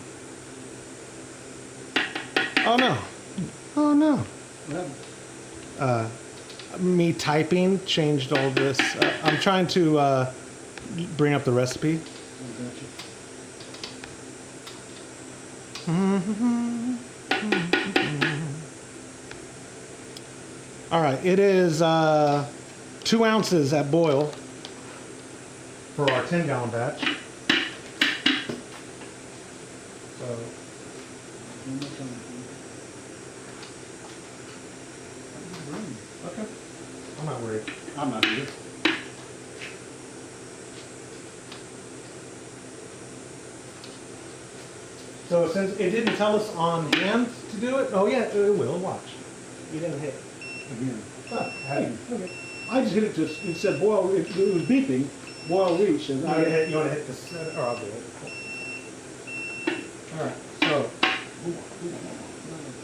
Oh no. Oh no. Well, Me typing changed all this. I'm trying to bring up the recipe. I All right, it is 2 ounces at boil for our 10-gallon batch. So, okay, I'm not worried. I'm not either. So since it didn't tell us on hand to do it, oh yeah, it will. Watch. You didn't hit. Again. Oh, Hey, I just hit it to, it said boil, it was beeping, boil reach, and You I want to hit, this, or I'll do it. All right. So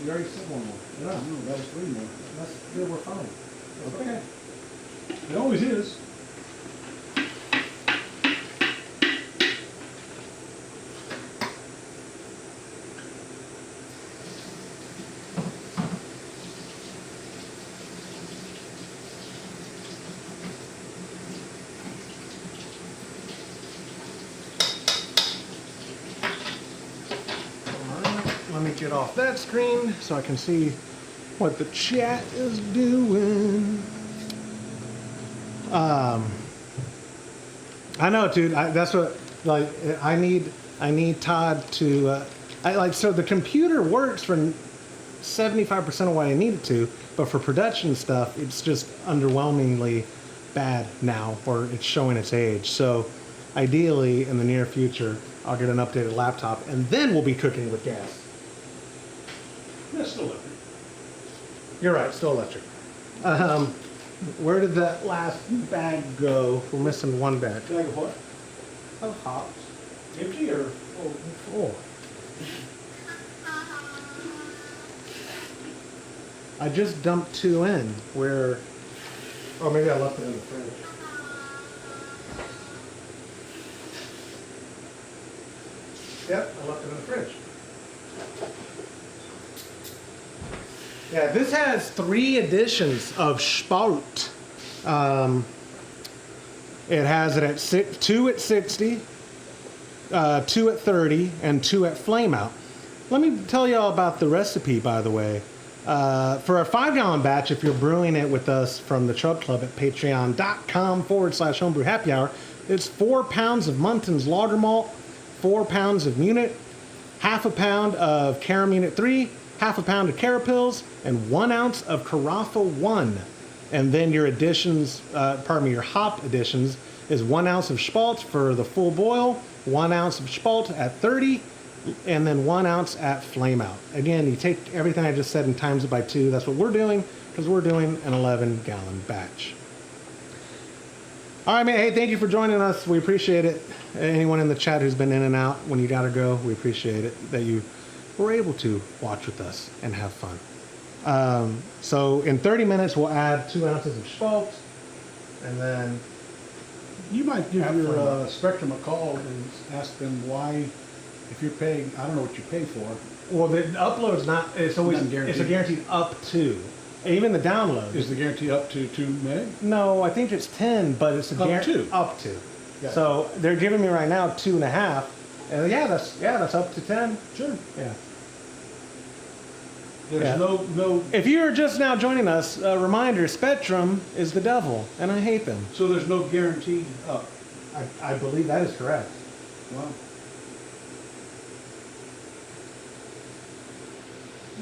you already said one more. No, that was 3 more. That's good. We're fine. Okay. It always is. Let me get off that screen so I can see what the chat is doing. I know, dude. That's what I need Todd to. So the computer works for 75% of what I need it to, but for production stuff, it's just underwhelmingly bad now, or it's showing its age. So ideally, in the near future, I'll get an updated laptop, and then we'll be cooking with gas. That's still electric. You're right, still electric. Where did that last bag go? We're missing one bag. Bag of what? Of hops. Empty or? Oh. I just dumped 2 in. Where? Oh, maybe I left it in the fridge. Yep, I left it in the fridge. Yeah, this has 3 editions of Spalt. It has it at 2 at 60, 2 at 30, and 2 at flame out. Let me tell you all about the recipe, by the way. For a 5-gallon batch, if you're brewing it with us from the TRUB Club at patreon.com/homebrew happy hour, it's 4 pounds of Munton's lager malt, 4 pounds of Munich, half a pound of Cara Munich 3, half a pound of Carapils, and 1 ounce of Carafa 1. And then your additions, your hop additions, is 1 ounce of Spalt for the full boil, 1 ounce of Spalt at 30, and then 1 ounce at flame out. Again, you take everything I just said and times it by 2. That's what we're doing, because we're doing an 11-gallon batch. All right, man. Hey, thank you for joining us. We appreciate it. Anyone in the chat who's been in and out when you gotta go, we appreciate it that you were able to watch with us and have fun. So in 30 minutes, we'll add 2 ounces of Spalt, and then You might give your Spectrum a call and ask them why, if you're paying, I don't know what you pay for. well, the upload's not. It's always Not guaranteed. It's a guaranteed up to. Even the download. Is the guarantee up to 2 meg? No, I think it's 10, but it's a Up to. Up to. Yeah. So they're giving me right now 2.5, and that's up to 10. Sure. Yeah. There's Yeah. no, If you're just now joining us, a reminder: Spectrum is the devil, and I hate them. so there's no guaranteed up. I believe that is correct. Wow.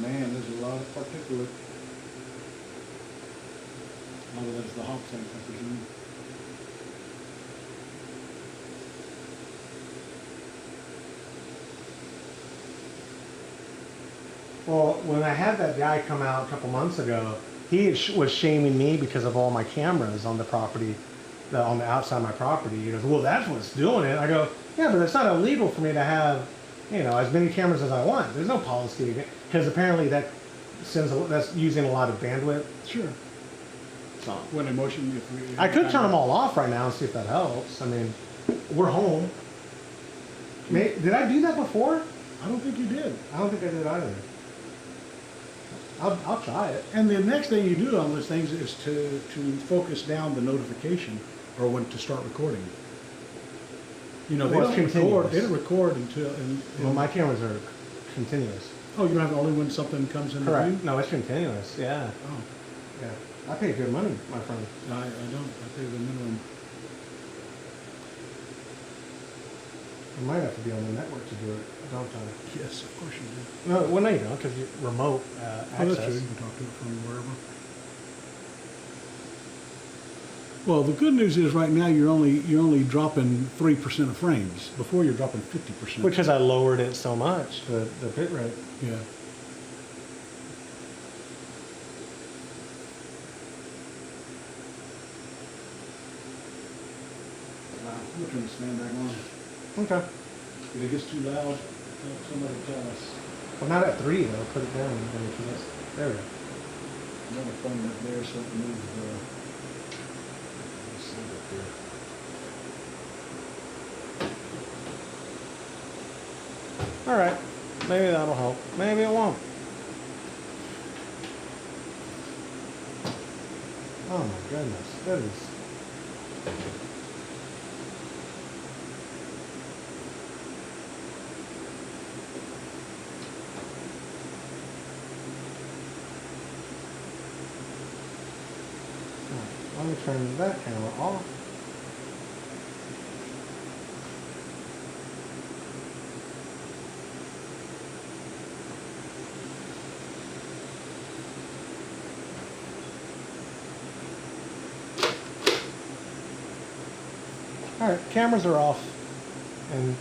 Man, there's a lot of particulate. A lot of that's the hop tank, I presume. Well, when I had that guy come out a couple months ago, he was shaming me because of all my cameras on the property, on the outside of my property. He goes, "Well, that's what's doing it." I go, "Yeah, but it's not illegal for me to have, as many cameras as I want. There's no policy because apparently that's using a lot of bandwidth." Sure. So When emotion, if we, I could turn them all off right now and see if that helps. I mean, we're home. Did I do that before? I don't think you did. I don't think I did either. I'll try it. And the next thing you do on those things is to focus down the notification or when to start recording. They Well, it's don't record. continuous. They don't record until. Well, my cameras are continuous. Oh, you don't have only when something comes in the Correct. room? No, it's continuous. Yeah. Oh, Yeah. I pay good money, my friend. I don't. I pay the minimum. You might have to be on the network to do it, don't I? Yes, of course you do. No, well, no, you don't, because you're remote Oh, access. that's true. You can talk to it from wherever. Well, the good news is right now you're only dropping 3% of frames. Before you're dropping 50%. Because I lowered it so much, the bit rate. Yeah. I'm gonna turn this fan back on. Okay. If it gets too loud, somebody tell us. Well, not at 3, though. Put it down. There we go. Another phone up there, so it moves let's see up there. All right. Maybe that'll help. Maybe it won't. Oh, my goodness. That is... Let me turn that camera off. All right, cameras are off. And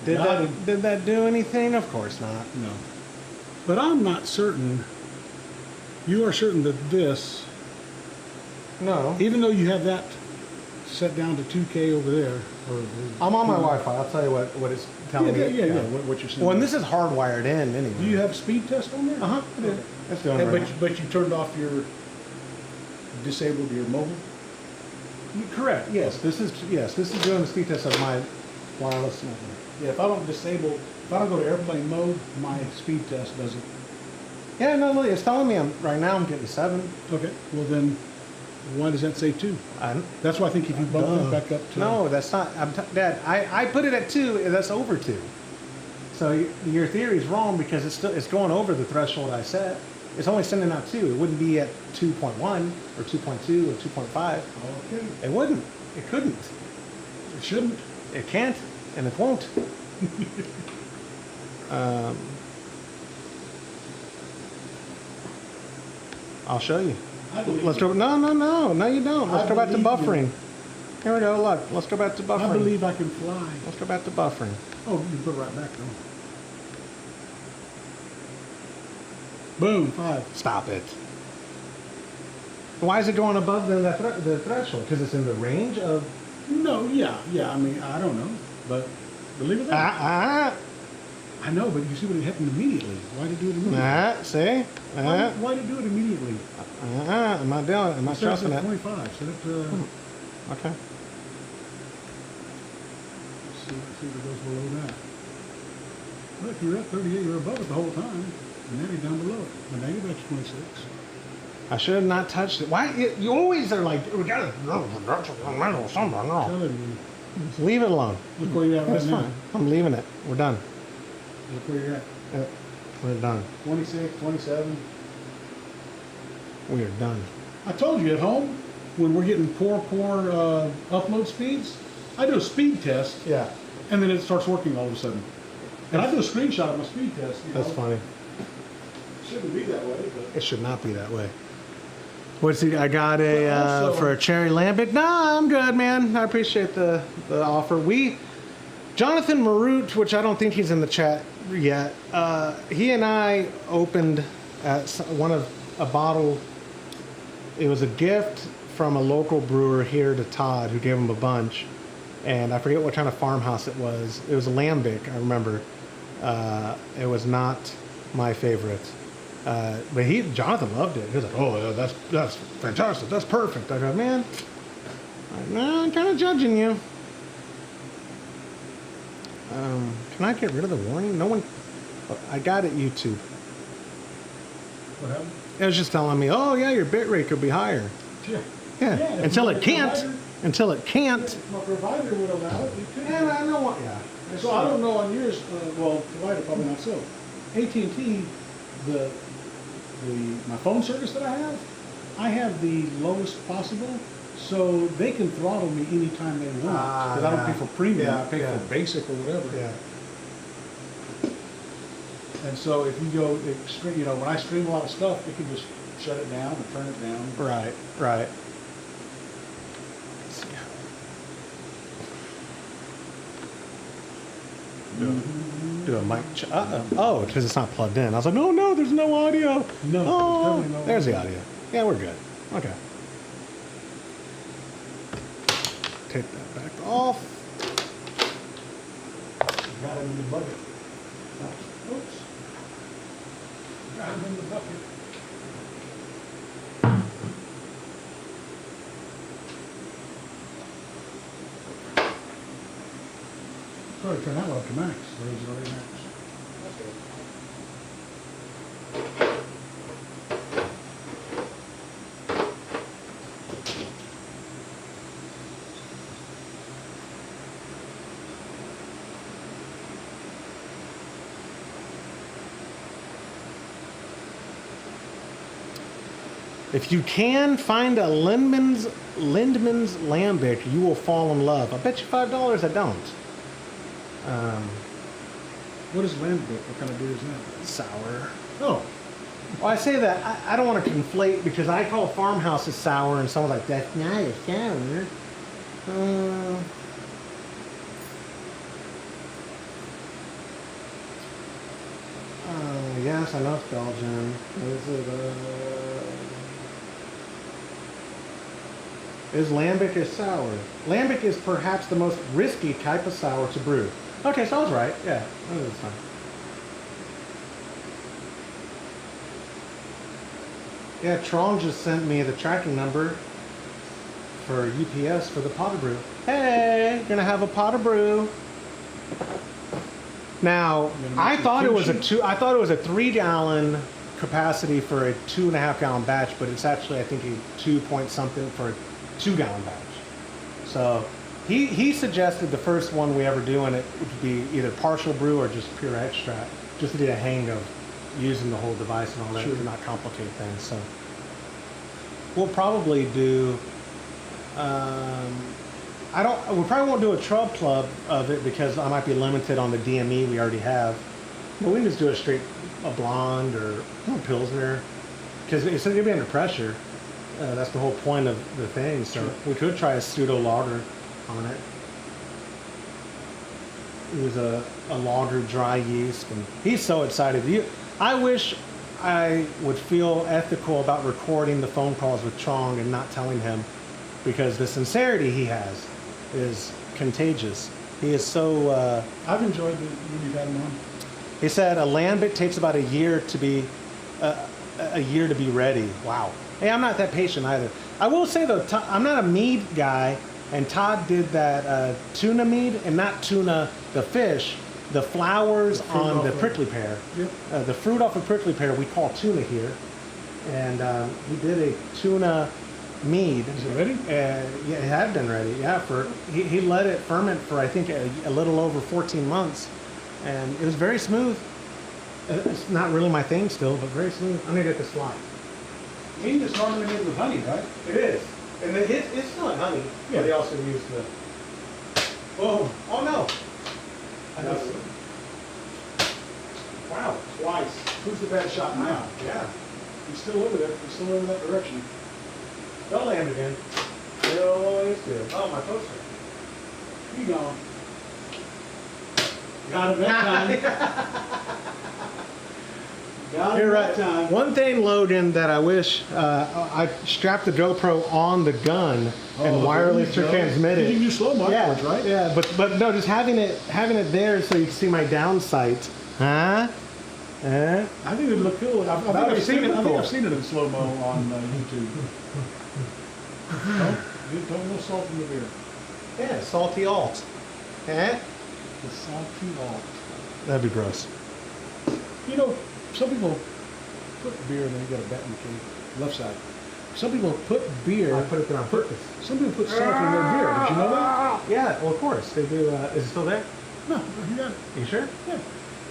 did that do anything? Of course not. No. But I'm not certain. You are certain that this, No. even though you have that set down to 2K over there, or I'm on my Wi-Fi. I'll tell you what it's telling me. yeah. What you're saying. Well, and this is hardwired in anyway. Do you have a speed test on there? Uh-huh. I do. Okay. It's doing And, right but you turned off disabled your mobile. Correct. Yes. This is doing the speed test of my wireless network. Yeah. If I don't go to airplane mode, my speed test doesn't. Yeah. No. Look, it's telling me right now I'm getting 7. Okay. Well then, why does that say 2? That's why I think if you bump it back up to. No, that's not. Dad, I put it at 2. That's over 2. So your theory is wrong because it's going over the threshold I set. It's only sending out 2. It wouldn't be at 2.1 or 2.2 or 2.5. Okay. It wouldn't. It couldn't. It shouldn't. It can't, and it won't. I'll show you. Let's go. No, you don't. Let's go back to buffering. Here we go. Look, let's go back to buffering. I believe I can fly. Let's go back to buffering. Oh, you can put it right back though. Boom, 5. Stop it. Why is it going above the threshold? Because it's in the range of. No, yeah. I mean, I don't know, but believe it or not. I know, but you see what happened immediately. Why did you do it immediately? See? Why did you do it immediately? I'm not doing it. I'm not trusting it. 25. So that. Okay. See if it goes below that. Look, you're at 38. You're above it the whole time, and now you're down below it. But now you're back to 26. I should have not touched it. Why? You always are like, we gotta. Telling you. Leave it alone. Look where you're at right That's now. fine. I'm leaving it. We're done. Look where you're at. Yep. We're done. 26, 27. We are done. I told you at home, when we're getting poor upload speeds, I do a speed test, Yeah. and then it starts working all of a sudden. And I do a screenshot of my speed test. That's funny. Shouldn't be that way, but. It should not be that way. What's he? I got a But also- for a cherry lambic. Nah, I'm good, man. I appreciate the offer. Jonathan Marut, which I don't think he's in the chat yet. He and I opened a bottle. It was a gift from a local brewer here to Todd, who gave him a bunch, and I forget what kind of farmhouse it was. It was a lambic, I remember. It was not my favorite. But Jonathan loved it. He was like, "Oh, yeah, that's fantastic. That's perfect." I go, "Man, I'm kind of judging you." Can I get rid of the warning? No one. I got it. YouTube. What happened? It was just telling me, "Oh yeah, your bit rate could be higher." Yeah. Yeah. if Until my it can't. provider- Until it can't. If my provider would allow it, it could. Yeah, I know what. Yeah. So I don't know on yours. Well, provider probably not so. AT&T, the my phone service that I have the lowest possible, so they can throttle me anytime they want. Because I don't pay for premium, I pay for basic or whatever. Yeah. And so if you go extreme, you know, when I stream a lot of stuff, it can just shut it down or turn it down. Right, right. Do a mic check. Oh, because it's not plugged in. I was like, no, there's no audio. No, Oh, there's no there's the audio. audio. Yeah, we're good. Okay. Take that back off. Got him in the bucket. Oops. Got him in the bucket. Probably turn that one up to max, or is it already max? If you can find a Lindman's lambic, you will fall in love. I bet you $5 I don't. What is lambic? What kind of beer is that? Sour. Oh, Well, I say that, I don't want to conflate, because I call farmhouses sour, and someone's like, that's not a sour. Yes, I know it's Belgian. Is lambic is sour? Lambic is perhaps the most risky type of sour to brew. Okay, so I was right. Yeah, that was fine. Yeah, Tron just sent me the tracking number for UPS for the pot of brew. Hey, gonna have a pot of brew. Now, I thought it was a 3-gallon capacity for a 2.5-gallon batch, but it's actually, I think, a 2 point something for a 2-gallon batch. So he suggested the first one we ever do, and it would be either partial brew or just pure extract, just to get a hang of using the whole device and all that, to not complicate things. So we'll probably do. We probably won't do a TRUB club of it, because I might be limited on the DME we already have. But we can just do a blonde or a Pilsner, because it's going to be under pressure. That's the whole point of the thing. So we could try a pseudo lager on it. It was a lager dry yeast, and he's so excited. I wish I would feel ethical about recording the phone calls with Chong and not telling him, because the sincerity he has is contagious. He is so. I've enjoyed when you've had him on. He said a lambic takes about a year to be ready. Wow. Hey, I'm not that patient either. I will say though, I'm not a mead guy, and Todd did that tuna mead, and not tuna the fish, the flowers on the prickly pear. Yep. The fruit off of prickly pear we call tuna here, and he did a tuna mead. Is it ready? Yeah, it had been ready. Yeah, he let it ferment for, I think, a little over 14 months, and it was very smooth. It's not really my thing still, but very smooth. I'm gonna get this slide. Mead is normally made with honey, right? It is, and it's still in honey. Yeah. But they also use the. Whoa! Oh no! Wow, twice. Who's the bad shot now? Yeah. He's still over there. He's still in that direction. They'll land again. They always do. Oh, my poster. You gone. Got him that time. Got You're him right. that time. One thing, Logan, that I wish I strapped the GoPro on the gun and wirelessly transmitted. You can use slow-mo afterwards, right? Yeah, but no, just having it there so you can see my down sight. Huh? I think it'd look cool. I think I've seen it. I think cool. I've seen it in slow-mo on YouTube. Don't no salt in the beer. Yeah, salty alt. Eh? The salty alt. That'd be gross. You know, some people put beer and then you got a bat in the cave. Left side. Some people put beer. I put it there on purpose. Some people put salt in their beer. Did you know that? Yeah, well, of course. They do. Is it still there? No, you got it. You sure? Yeah.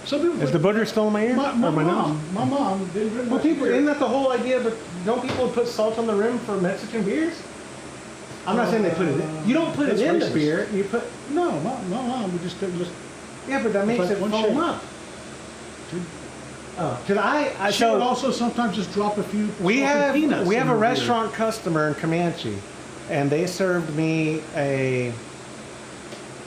Some people Is the booger still in my ear? my Or my nose? mom didn't drink Well, much people, beer. isn't that the whole idea? But don't people put salt on the rim for Mexican beers? I'm not saying they put it in. You don't put it that's in the racist. beer. You put. No, my mom would just Yeah, but that makes like it one foam shake. up. Oh, because I she would so also sometimes just drop a few we salted have peanuts we in have a her beer. restaurant customer in Comanche, and they served me a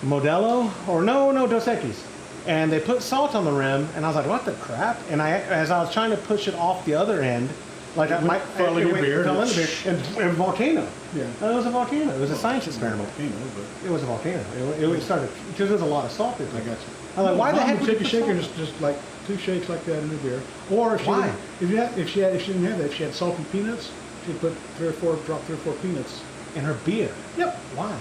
Modelo or no Dos Equis, and they put salt on the rim, and I was like, what the crap? And as I was trying to push it off the other end, like I might fell in your beer. fell in the beer, and volcano. Yeah. And it was a volcano. It was a science experiment. But It was a volcano. It started because there's a lot of salt in I it. got you. I'm like, why the Mom heck would would take you a put shaker and salt? just like 2 shakes like that in her beer? Or if she Why? if she didn't have that, if she had salty peanuts, she'd put drop 3 or 4 peanuts. In her beer. Yep. Why?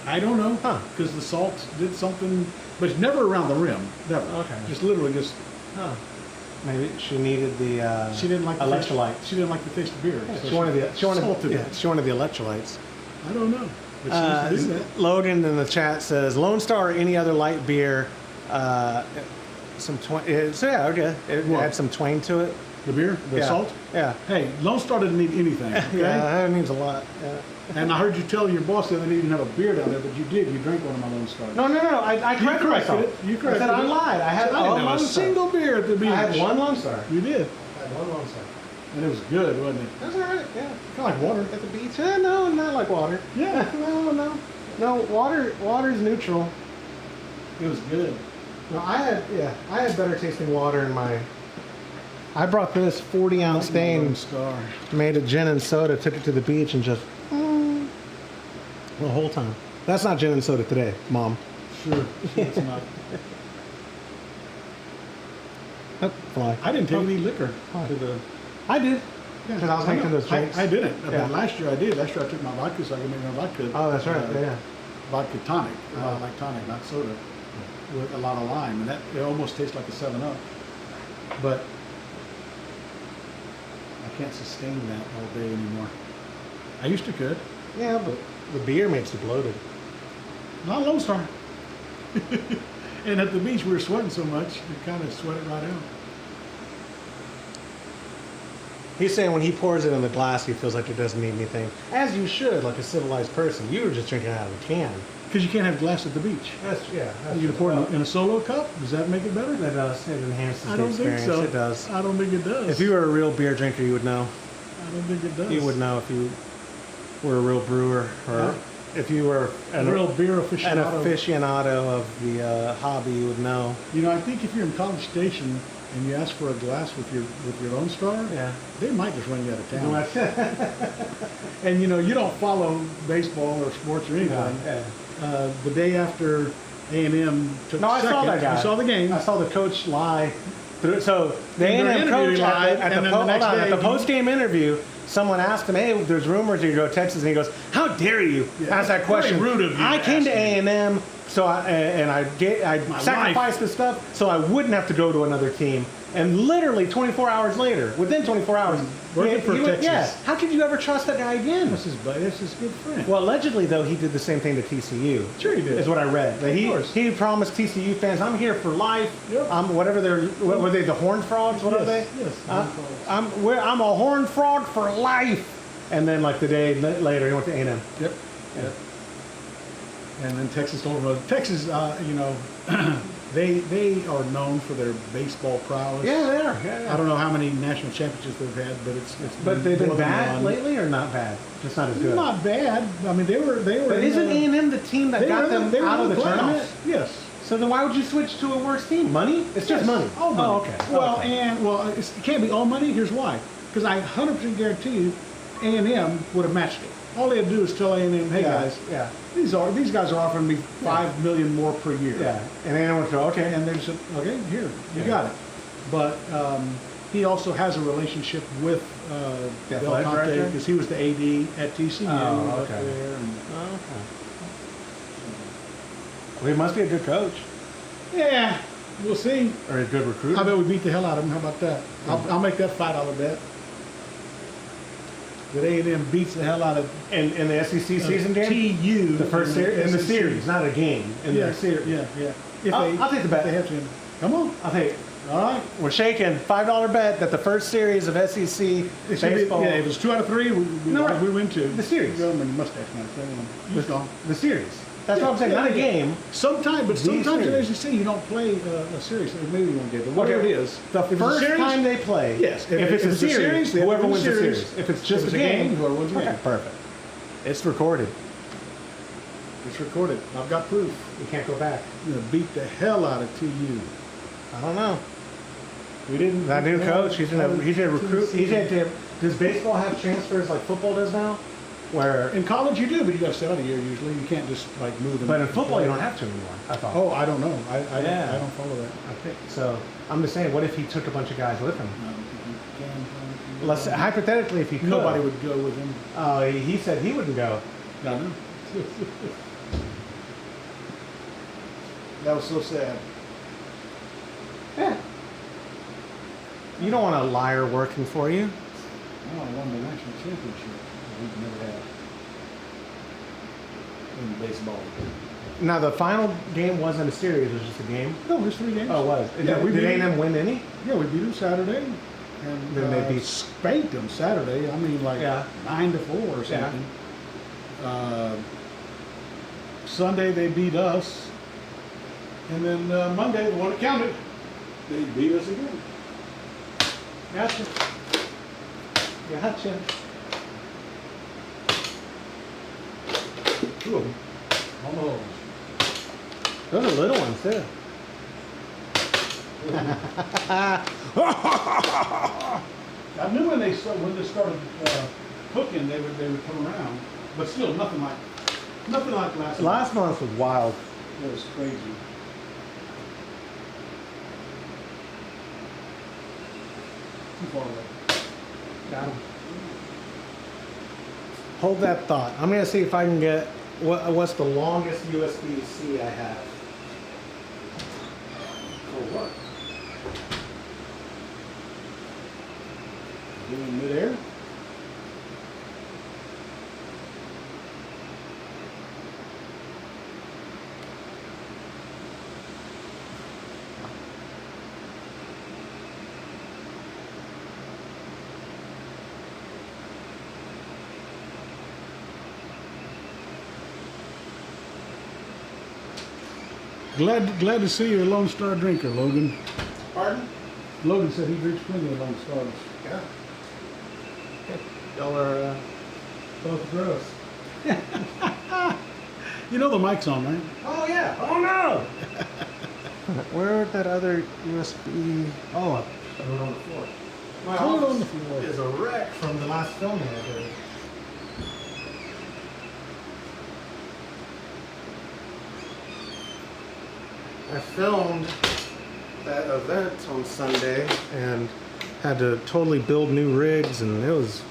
I don't know. Huh. Because the salt did something, but it's never around the rim. Never. Okay. Just literally just. Huh. Maybe she needed the She didn't like the electrolyte. Taste, she didn't like the taste of beer. so She wanted the salted it. she wanted the electrolytes. I don't know. But she used to do that. Logan in the chat says Lone Star or any other light beer. Some so yeah, okay. It What? had some twang to it. The beer, the Yeah. salt. Yeah. Hey, Lone Star didn't need anything. Okay. Yeah, that means a lot. Yeah. And I heard you tell your boss that they didn't have a beer down there, but you did. You drank one of my Lone Stars. No. I corrected corrected myself. it. You corrected I said I it. lied. I had I didn't one have Lone a Star. single beer at the beach. I had one Lone Star. You did. I had one Lone Star. And it was good, wasn't it? That's all right. Yeah. Kind of like water. At the beach? No, not like water. Yeah. No. Water's neutral. It was good. No, I had better tasting water in my. I brought this 40-ounce Like my Lone stain, Star. made a gin and soda, took it to the beach, and just the whole time. That's not gin and soda today, Mom. Sure. It's not. Oh, fly. I didn't take any liquor Why? to the. I did. Because I was making those drinks. I didn't. I Yeah. mean, last year I did. Last year I took my vodka so I could make my vodka. Oh, that's right. Yeah. Vodka tonic. Like tonic, not soda. With a lot of lime. And that it almost tastes like a 7-Up. But I can't sustain that all day anymore. I used to could. Yeah, but the beer makes you bloated. Not Lone Star. And at the beach we were sweating so much, you kind of sweat it right out. He's saying when he pours it in the glass, he feels like it doesn't need anything. As you should, like a civilized person. You were just drinking it out of a can. Because you can't have glass at the beach. That's You can pour it in a solo cup. Does that make it better? It does. It enhances I the don't think experience. so. It does. I don't think it does. If you were a real beer drinker, you would know. I don't think it does. You would know if you were a real brewer, or Huh? if you were A real beer an aficionado. aficionado of the hobby, you would know. You know, I think if you're in College Station and you ask for a glass with your Lone Star, Yeah. they might just run you out of town. And you know, you don't follow baseball or sports or anything. Yeah. The day after A&M took No, I second, saw that guy. you saw the game. I saw the coach lie through. So the In their A&M coach interview, he lied, at and the, then the next hold on, day at the he- post-game interview, someone asked him, "Hey, there's rumors you go to Texas," and he goes, "How dare you Yeah, ask that very question? rude of you I to came to ask me." A&M, so I My sacrificed the stuff so I wouldn't have to go to another team." And literally 24 hours later, within 24 hours, Working for Texas. Yeah, how could you ever trust that guy again? This is good friend. Well, allegedly, though, he did the same thing to TCU. Sure he did. Is what I read. That Of course. he promised TCU fans, "I'm here for life. Yep. I'm whatever they're. What were they? The Horned Frogs? What are they? Yes. I'm a Horned Frog for life." And then, like the day later, he went to A&M. Yep. Yep. And then Texas told him, Texas, you know, they are known for their baseball prowess. Yeah, they are. Yeah, I don't know how many national championships they've had, but it's But they've been more than bad one. lately, or not bad? Just not as good. Not bad. I mean, they were. But isn't A&M the team that got them out of the tournament? Yes. So then why would you switch to a worse team? Money? It's just Yes. money. All money. Oh, okay. Well, Okay. it can't be all money. Here's why. Because I 100% guarantee you, A&M would have matched it. All they had to do is tell A&M, "Hey Yeah, guys, yeah. these guys are offering me $5 million more per year." Yeah. And A&M would go, "Okay." And they said, "Okay, here, you Yeah. got it." But he also has a relationship with The Del athletic Conte director? because he was the AD at TCU. Oh, up okay. there and- Oh, okay. Well, he must be a good coach. yeah, we'll see. Or a good recruiter. I bet we beat the hell out of him. How about that? I'll make that $5 bet. That A&M beats the hell out of in the SEC season game? TU. The first series? In the SEC. series, not a game. In Yeah, the series. yeah, yeah. If I'll take the bet. If they have to. Come on. I'll take it. All right. We're shaking $5 bet that the first series of SEC It should be, baseball. yeah, if it's 2 out of 3, we win 2. The series. Go and mustache man. He's gone. The series. That's what I'm saying. Not a game. Sometimes in series. SEC you don't play a series. Maybe you won't get it. But whatever it is. The if it's a first series, time they play. Yes. If it's a series, they have to whoever win wins the series. If it's just If a it's game, whoever wins the game. okay, perfect. It's recorded. It's recorded. I've got proof. You can't go back. I'm going to beat the hell out of TU. I don't know. We didn't. That new coach, he's gonna recruit. Does baseball have transfers like football does now? Where In college you do, but you got to sit out a year usually. You can't just like move them. but in football you don't have to anymore. I thought. Oh, I don't know. I Yeah. don't follow that. I think so. I'm just saying, what if he took a bunch of guys with him? I don't think you can. Let's say, hypothetically, if he could. Nobody would go with him. Oh, he said he wouldn't go. I know. That was so sad. Yeah. You don't want a liar working for you. Oh, I won the national championship. We've never had in baseball. Now the final game wasn't a series; it was just a game. No, there's 3 games. Oh, it was. Yeah, we did beat A&M win any? Yeah, we beat them Saturday. And Then they beat- spanked them Saturday. I mean, like Yeah. 9-4 or Yeah. something. Sunday they beat us. And then Monday, the one that counted, they beat us again. Gotcha. Gotcha. Two of them. Almost. Those are little ones too. I knew when they started cooking, they would come around, but still nothing like last month. Last month was wild. It was crazy. Too far away. Got 'em. Hold that thought. I'm gonna see if I can get what's the longest USB-C I have. For what? Doing midair? Glad to see you're a Lone Star drinker, Logan. Pardon? Logan said he drinks plenty of Lone Stars. Yeah. Y'all are both gross. You know the mic's on, right? Oh yeah. Oh no. Where that other USB? Oh, I put it on the floor. My Throw it on office the floor. is a wreck from the last filming I did. I filmed that event on Sunday and had to totally build new rigs, and it was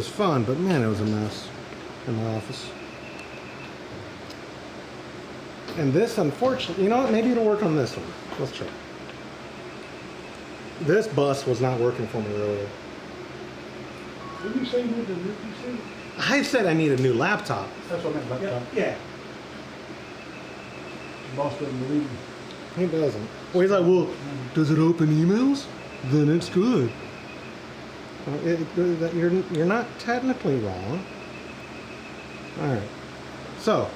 fun, but man, it was a mess in my office. And this, unfortunately, you know what? Maybe it'll work on this one. Let's try. This bus was not working for me earlier. Didn't you say you did you say? I said I need a new laptop. That's what I meant. Laptop. Yeah. The boss doesn't believe me. He doesn't. Well, he's like, well, does it open emails? Then it's good. You're not technically wrong. All right. So,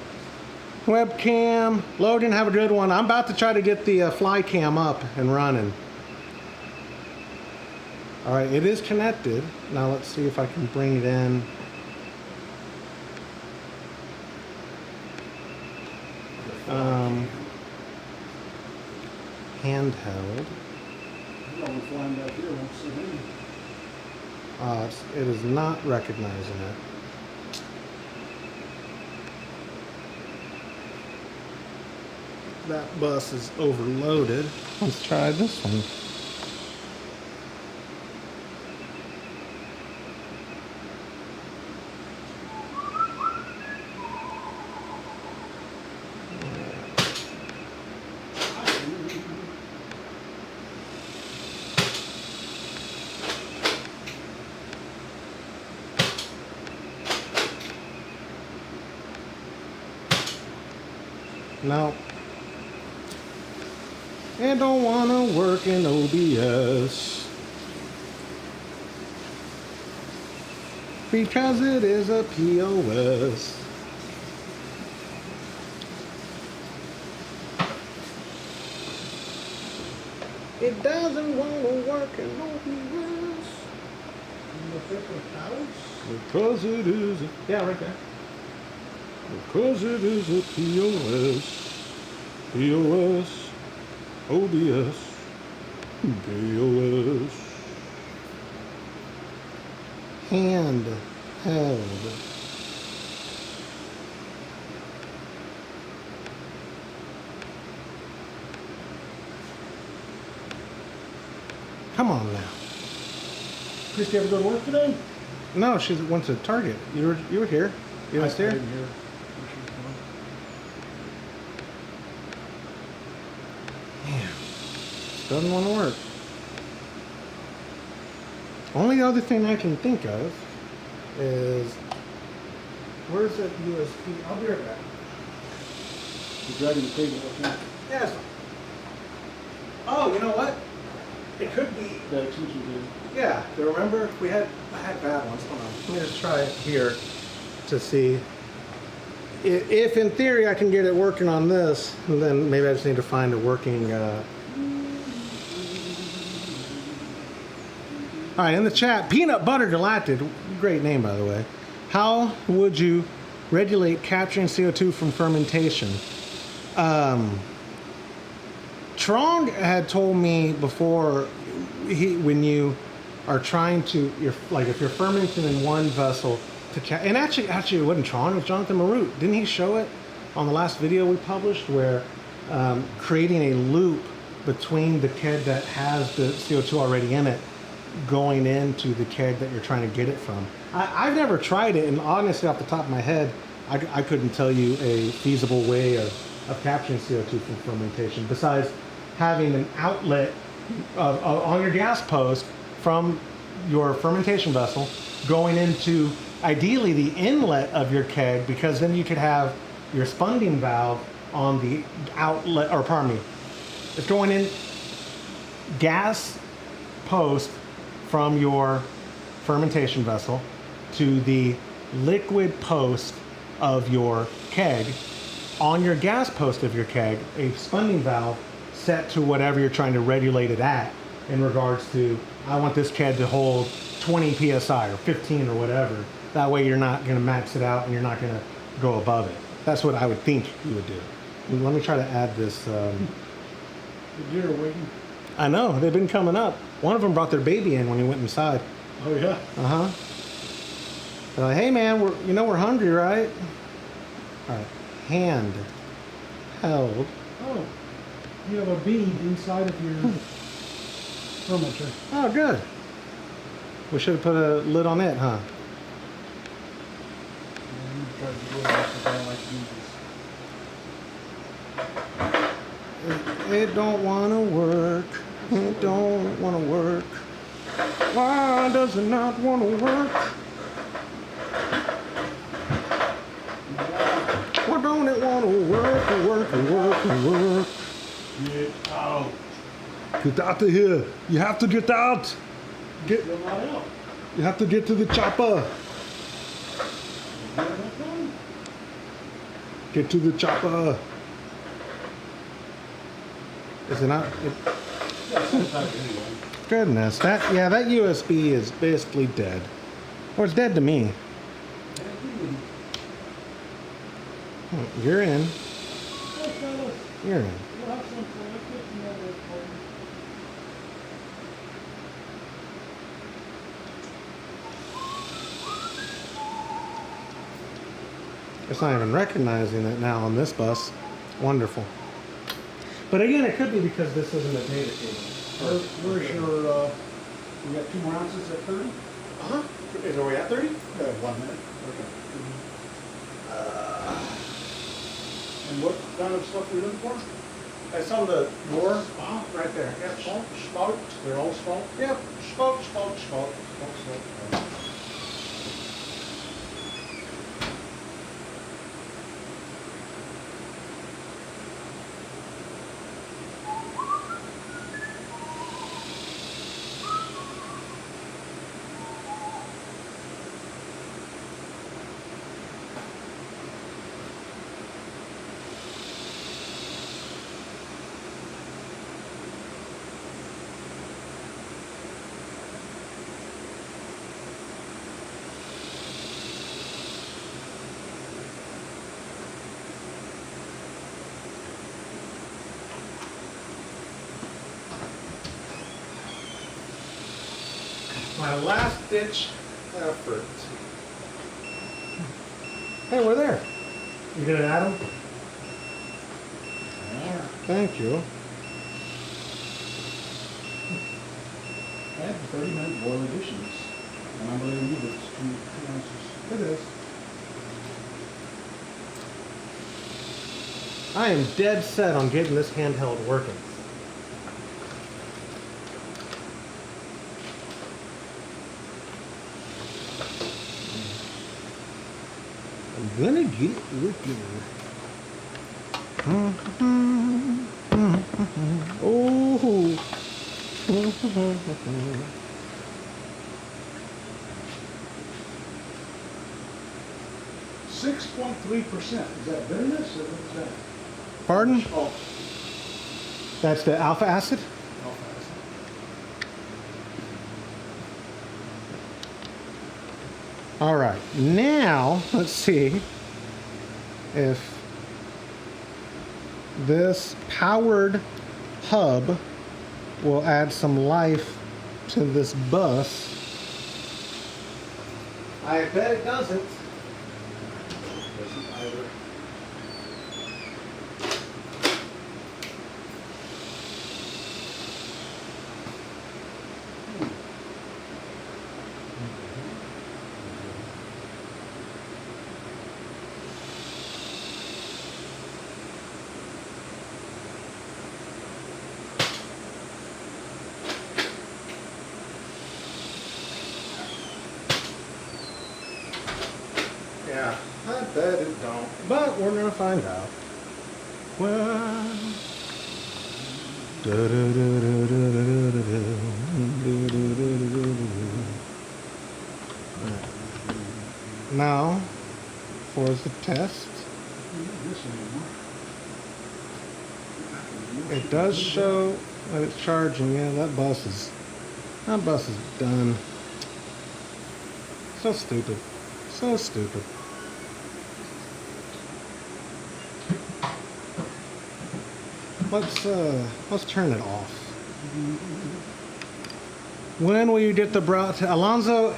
webcam. Logan, have a good one. I'm about to try to get the fly cam up and running. All right, it is connected. Now let's see if I can bring it in. Handheld. You almost flying back here, won't see me. It is not recognizing it. That bus is overloaded. Let's try this one. No. It don't wanna work in OBS because it is a POS. It doesn't wanna work in OBS because it is a, yeah, right there. Because it is a POS. POS. OBS, POS, handheld. Come on now. Christy ever go to work today? No, she went to Target. You were here. You I were here. didn't hear. Doesn't want to work. Only other thing I can think of is, where's that USB? I'll be right back. You're dragging the cable, okay? Yes. Oh, you know what? It could be. The extension cable. Yeah. Do you remember I had bad ones. Hold on. Let me just try it here to see. If in theory I can get it working on this, then maybe I just need to find a working. All right, in the chat, Peanut Butter Galactic, great name by the way. How would you regulate capturing CO2 from fermentation? Trong had told me before, when you are trying to, if you're fermenting in one vessel, and actually it wasn't Trong, it was Jonathan Marut. Didn't he show it on the last video we published where creating a loop between the keg that has the CO2 already in it going into the keg that you're trying to get it from. I've never tried it, and honestly, off the top of my head, I couldn't tell you a feasible way of capturing CO2 from fermentation besides having an outlet on your gas post from your fermentation vessel going into ideally the inlet of your keg, because then you could have your spunding valve on the outlet, or pardon me, it's going in gas post from your fermentation vessel to the liquid post of your keg. On your gas post of your keg, a spunding valve set to whatever you're trying to regulate it at in regards to, I want this keg to hold 20 psi or 15 or whatever. That way you're not going to max it out and you're not going to go above it. That's what I would think you would do. Let me try to add this. The deer are waiting. I know, they've been coming up. One of them brought their baby in when he went inside. Oh yeah. Uh-huh. They're like, hey man, we're hungry, right? All right, hand held. Oh, you have a bead inside of your fermenter. Oh, good. We should have put a lid on it, huh? It don't wanna work. It don't wanna work. Why does it not wanna work? Why don't it wanna work? Get out. Get out of here. You have to get out. Get them right out. You have to get to the chopper. Get to the chopper. Is it not? Goodness, that USB is basically dead. Or it's dead to me. You're in. You're in. It's not even recognizing it now on this bus. Wonderful. But again, it could be because this isn't a data cable. Where's your, we got 2 more ounces at 30? Uh-huh. Are we at 30? 1 minute. Okay. And what kind of stuff are you looking for? It's on the door. Right there. Yep. Spout. They're all spout? Yep. Spout. My last ditch effort. Hey, we're there. You gonna add them? Yeah. Thank you. Add 30-minute boil additions. And I believe you it's 2 ounces. It is. I am dead set on getting this handheld working. I'm gonna get it working. Oh. 6.3%. Is that bitterness or what's that? Pardon? Oh, That's the alpha acid? alpha acid. All right, now let's see if this powered hub will add some life to this bus. I bet it doesn't. Doesn't either. Yeah, I bet it don't. But we're gonna find out. Well. Now, for the test, it does show that it's charging. Yeah, that bus is done. So stupid. So stupid. Let's turn it off. When will you get the Alonzo?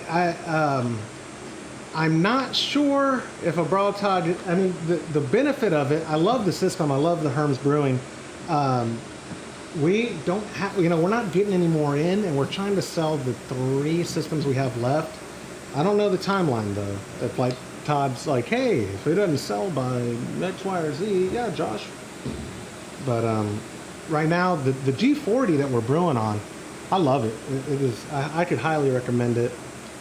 I'm not sure if a Brautag. I mean, the benefit of it. I love the system. I love the Herms Brewing. We don't have. We're not getting any more in, and we're trying to sell the 3 systems we have left. I don't know the timeline though. If like Todd's like, hey, if it doesn't sell by X, Y, or Z, yeah, Josh. But right now, the G40 that we're brewing on, I love it. It is. I could highly recommend it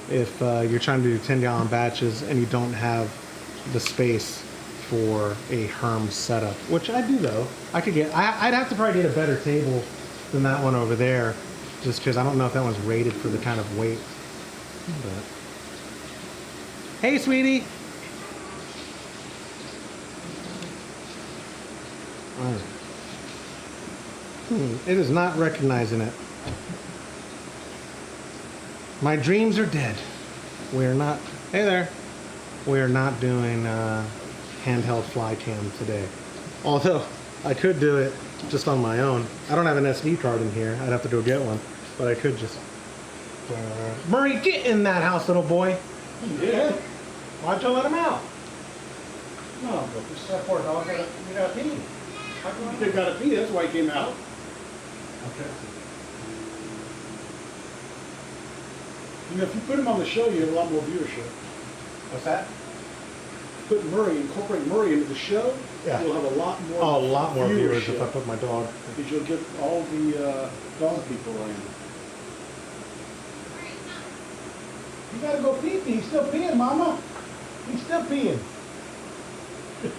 if you're trying to do 10-gallon batches and you don't have the space for a Herm setup, which I do though. I could get. I'd have to probably get a better table than that one over there, just because I don't know if that one's rated for the kind of weight. But hey, sweetie. All right. It is not recognizing it. My dreams are dead. We're not. Hey there. We're not doing handheld fly cam today. Although I could do it just on my own. I don't have an SD card in here. I'd have to go get one. But I could just. Murray, get in that house, little boy. Yeah. Why'd you let him out? No, but This poor dog got pee. how come you got to pee? That's why he came out. Okay. If you put him on the show, you have a lot more viewership. What's that? Incorporate Murray into the show, Yeah. you'll have a lot more. Oh, a lot more viewers if I viewership, put my dog. because you'll get all the dog people in. You gotta go pee. He's still peeing, Mama. He's still peeing. He's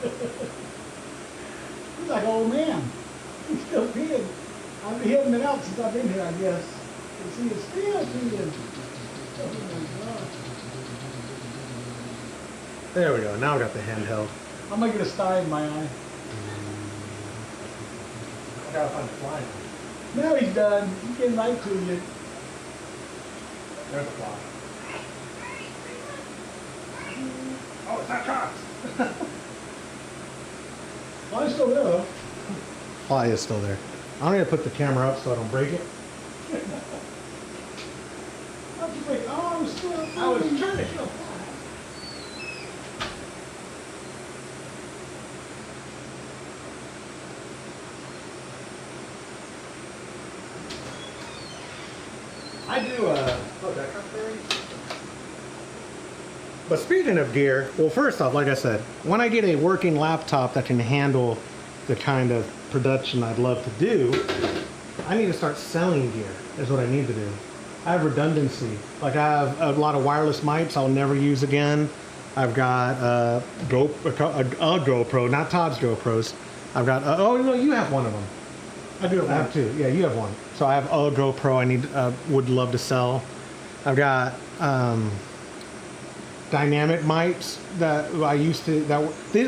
like, old man. He's still peeing. He hasn't been out since I've been here, I guess. You see, he's still peeing. Oh my God. There we go. Now I got the handheld. I'm gonna get a sty in my eye. I gotta find the fly. Now he's done. He's getting right to you. There's the fly. Oh, it's not Cox. Fly's still there though. Fly is still there. I'm gonna put the camera up so I don't break it. How'd you I was trying to kill. I do, but speaking of gear, well, first off, like I said, when I get a working laptop that can handle the kind of production I'd love to do, I need to start selling gear, is what I need to do. I have redundancy. Like, I have a lot of wireless mics I'll never use again. I've got a GoPro, not Todd's GoPros. I've got, oh, no, you have one of them. I do have I have two. Yeah, you have one. So I have a GoPro I would love to sell. I've got dynamic mics that I used to,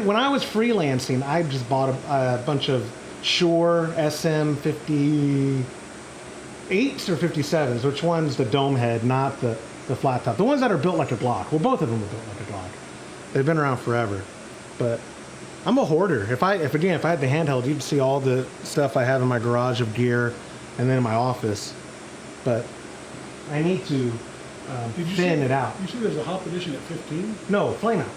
when I was freelancing, I just bought a bunch of Shure SM58s or 57s. Which one's the dome head, not the flat top? The ones that are built like a Glock. Well, both of them are built like a Glock. They've been around forever. But I'm a hoarder. If I had the handheld, you'd see all the stuff I have in my garage of gear and then in my office. But I need to thin it out. You see there's a hop edition at 15? No, flame out.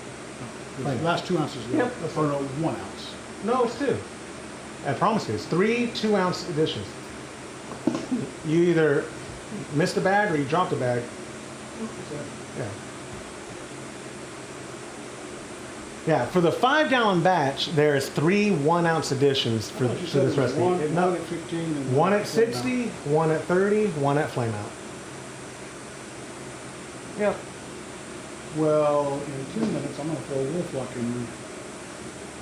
The last 2 ounces. Yep. Or no, 1 ounce. No, it's 2. I promise you, it's 3 2-ounce editions. You either missed a bag or you dropped a bag. Yeah. Yeah, for the 5-gallon batch, there's 3 1-ounce editions for this recipe. One at 15 and one at 60, one at 30, one at flame out. Yep. Well, in 2 minutes, I'm going to throw a wolf lock in there.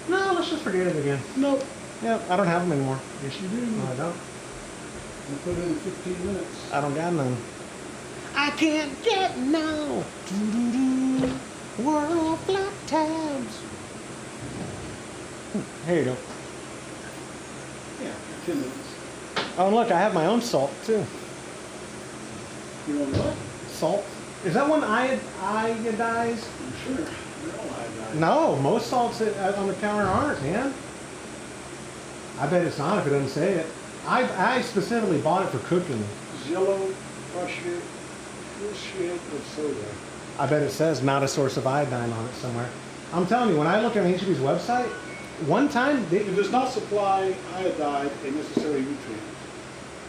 No, let's just forget it again. Nope. Yep, I don't have them anymore. Yes, you do. No, I don't. We'll put it in 15 minutes. I don't got none. I can't get no. Doo-doo-doo. World flat tabs. Here you go. Yeah, 10 minutes. Oh, and look, I have my own salt too. You want what? Salt. Is that one iodized? I'm sure. They're all iodized. No, most salts on the counter aren't, man. I bet it's not if it doesn't say it. I specifically bought it for cooking. Yellow, prussiate of soda. I bet it says not a source of iodine on it somewhere. I'm telling you, when I look at HEB's website, one time It does not supply iodide a necessary nutrient.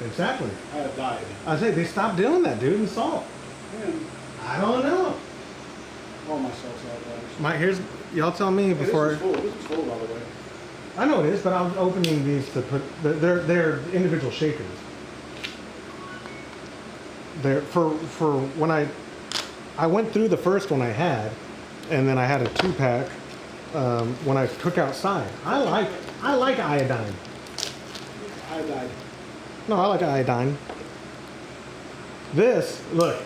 Exactly. Iodide. I say they stopped doing that, dude, in salt. And I don't know. all my salt's iodized. Y'all tell me before. This is full, by the way. I know it is, but I'm opening these to put. They're individual shakers. They're for when I went through the first one I had, and then I had a 2-pack when I cook outside. I like iodine. Iodide. No, I like iodine. This, look,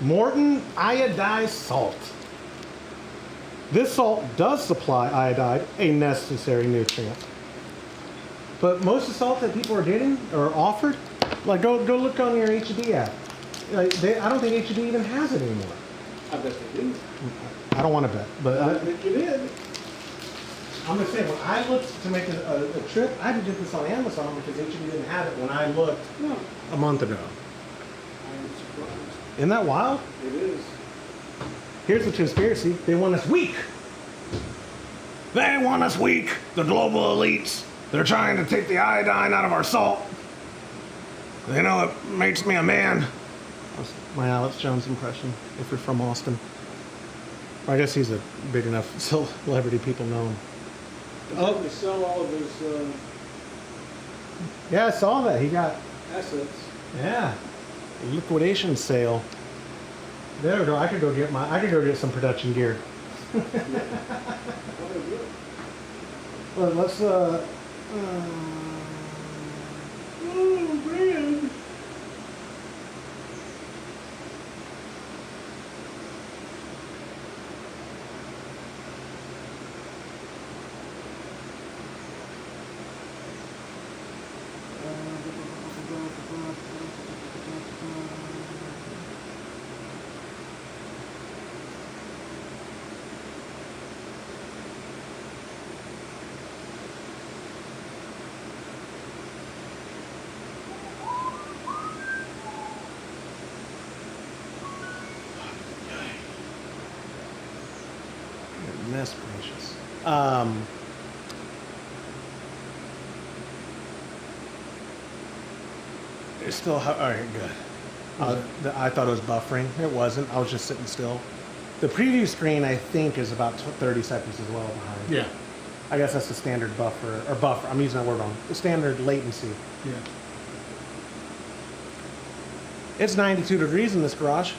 Morton iodized salt. This salt does supply iodide, a necessary nutrient. But most of the salt that people are getting or offered, like go look on your HEB app. Like I don't think HEB even has it anymore. I bet they do. I don't want to bet, but I bet you did. I'm gonna say when I looked to make a trip, I had to get this on Amazon because HEB didn't have it when I looked No. a month ago. I am surprised. Isn't that wild? It is. Here's the conspiracy. They want us weak. They want us weak. The global elites. They're trying to take the iodine out of our salt. You know, it makes me a man. That's my Alex Jones impression, if you're from Austin. I guess he's a big enough celebrity people know him. Oh, to sell all of his Yeah, I saw that. He got, assets. yeah, a liquidation sale. There we go. I could go get some production gear. Well, let's oh man. Goodness gracious. It's still, all right, good. I thought it was buffering. It wasn't. I was just sitting still. The preview screen, I think, is about 30 seconds as well behind. Yeah. I guess that's the standard buffer, or buffer. I'm using that word wrong. The standard latency. Yeah. It's 92 degrees in this garage.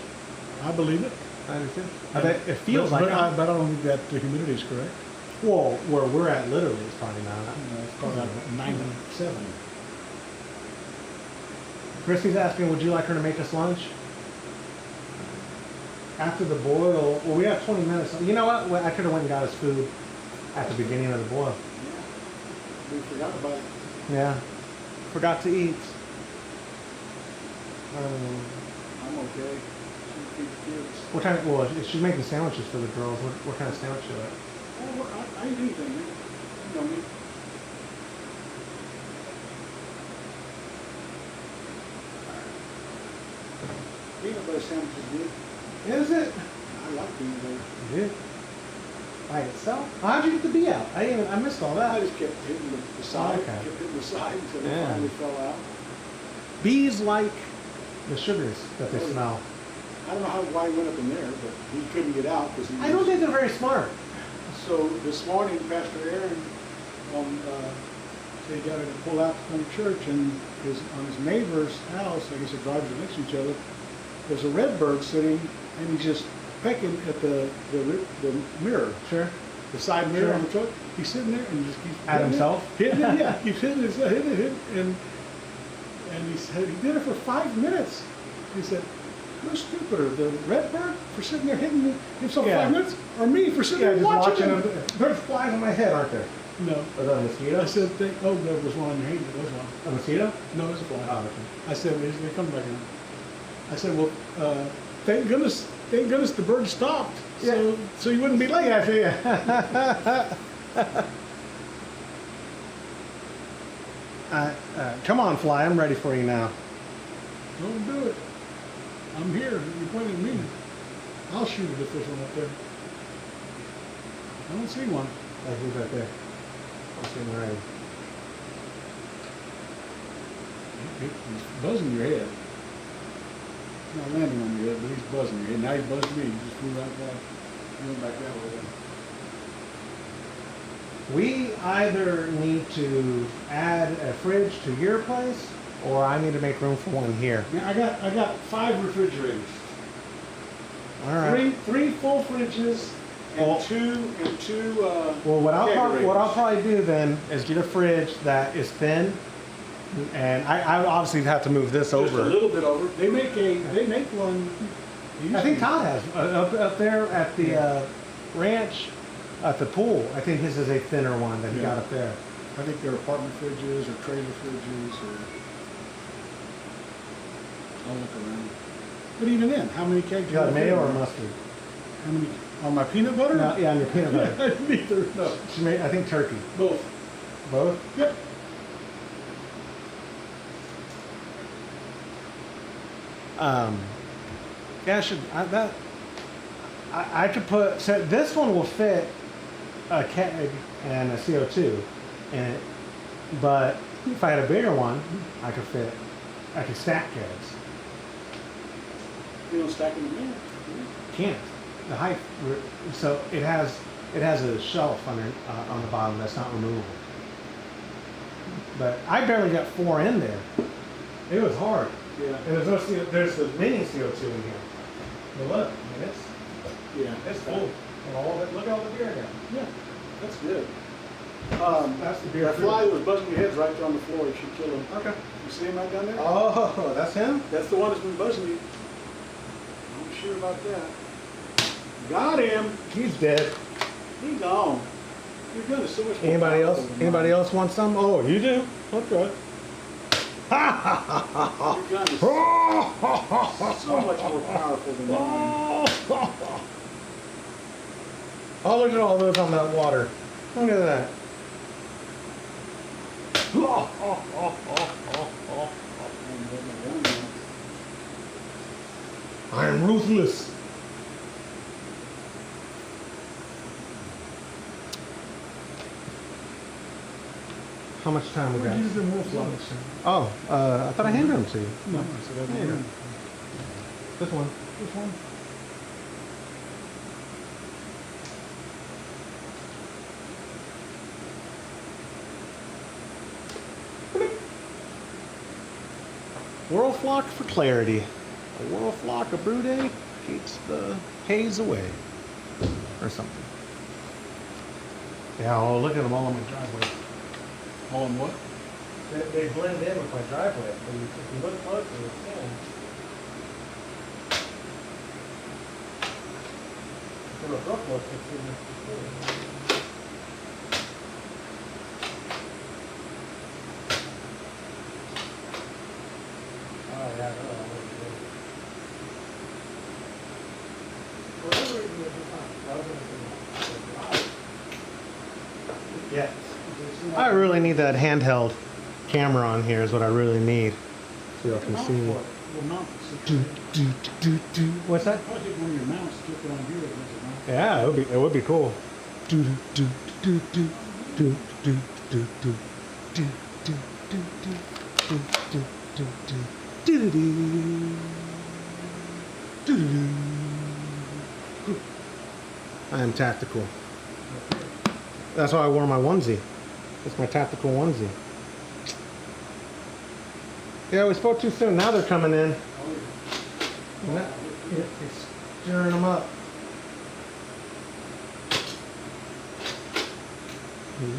I believe it. 92. I bet it feels but, like but I don't think that the humidity is correct. Well, where we're at, literally, it's probably not. It's probably about 97. Christy's asking, would you like her to make us lunch? After the boil, well, we have 20 minutes. You know what? I could have went and got us food at the beginning of the boil. Yeah. We forgot about it. Yeah. Forgot to eat. I'm okay. Feed the kids. What kind of, well, she's making sandwiches for the girls. What kind of sandwich is it? Oh, I eat anything, man. You know me. Peanut butter sandwich is good. Is it? I like peanut butter. Yeah. By itself? How'd you get the bee out? I missed all I that. just kept hitting the side, Okay. kept hitting the side until Yeah. it finally fell out. Bees like the sugars that they Oh, yeah. smell. I don't know why he went up in there, but he couldn't get out because he I don't think they're very smart. So this morning, Pastor Aaron said he got to pull out from church, and on his neighbor's house, I guess the drivers are next to each other, there's a red bird sitting, and he's just pecking at the mirror. Sure. The side mirror Sure. on the truck. He's sitting there and just keeps At hitting himself? Hitting it, yeah. Keeps hitting it, and he said he did it for 5 minutes. He said, "Who's stupider, the red bird for sitting there hitting himself Yeah. 5 minutes, or me for sitting Yeah, there just watching watching him?" them. There's flies on my head, aren't there? No. Are there mosquitoes? I said, "Oh, there was one on your hand. There was one." A mosquito? No, it was a fly. Oh, okay. I said, well, they're coming back in. I said, well, thank goodness the bird stopped, so you wouldn't be late. Yeah, come on, fly. I'm ready for you now. Don't do it. I'm here. You're pointing at me. I'll shoot it if there's one up there. I don't see one. Like who's right there? I'm sitting right. He's buzzing your head. He's not landing on your head, but he's buzzing your head. Now he's buzzing me. He just flew right back. He went back that way. We either need to add a fridge to your place, or I need to make room for one here. Now, I got 5 refrigerators. All right. Three full fridges and Well- two. Well, what I'll kegerators. probably do then is get a fridge that is thin, and I obviously have to move this Just a over. little bit over. They make one. I think Todd has up there at the ranch at the pool. I think his is a thinner one that he got up there. I think they're apartment fridges or trailer fridges or. I'll look around. But even then, how many kegs? You got do I mayo fit or in? mustard? How many? On my peanut butter? No, yeah, on your peanut butter. Neither. No. She made, I think turkey. Both. Both? Yep. Yeah, I could put, so this one will fit a keg and a CO2 in it, but if I had a bigger one, I could stack kegs. You don't stack them in there. Can't. The height, so it has a shelf under, on the bottom that's not removable. But I barely got 4 in there. It was hard. Yeah. And there's no there's the mini CO2 in here. But look, I mean, it's full. And all of it, look at all the beer again. Yeah. That's good. That's the beer. That fly that was buzzing your head's right there on the floor. You should kill him. Okay. You see him right down there? Oh, that's him? That's the one that's been buzzing you. I'm sure about that. Got him. He's dead. He's gone. Your gun is so much more Anybody else? powerful than Anybody mine. else want some? Oh, you do? Okay. Your gun is so much more powerful than mine. Oh, look at all those on that water. Look at that. I am ruthless. How much time we got? Use the more flux. Oh, I thought I handed them to you. No, so that's There you go. This one. This one. Whirl flock for clarity. A whirl flock of brew day keeps the haze away. Or something. Yeah, oh, look at them all on my driveway. All in what? They blend in with my driveway. If you look closely, you'll see them. From a brook look, it's in the Oh, yeah, I know. Yeah. I really need that handheld camera on here is what I really need. So y'all can see. Well, mount it. What's that? I get one of your mounts, flip it on here, it makes it mount. Yeah, it would be cool. I am tactical. That's why I wore my onesie. It's my tactical onesie. Yeah, we spoke too soon. Now they're coming in. And that- It's stirring them up.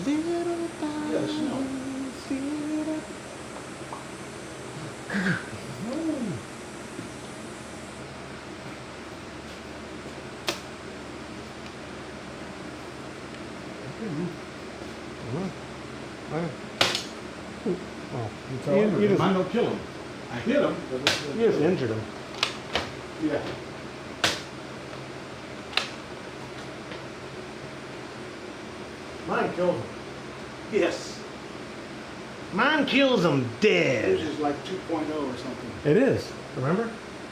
Little Yeah, the smell. You just, Mine don't kill him. I hit him, but you just injured him. yeah. Mine kills him. Yes. Mine kills him This dead. is like 2.0 or something. It is. Remember?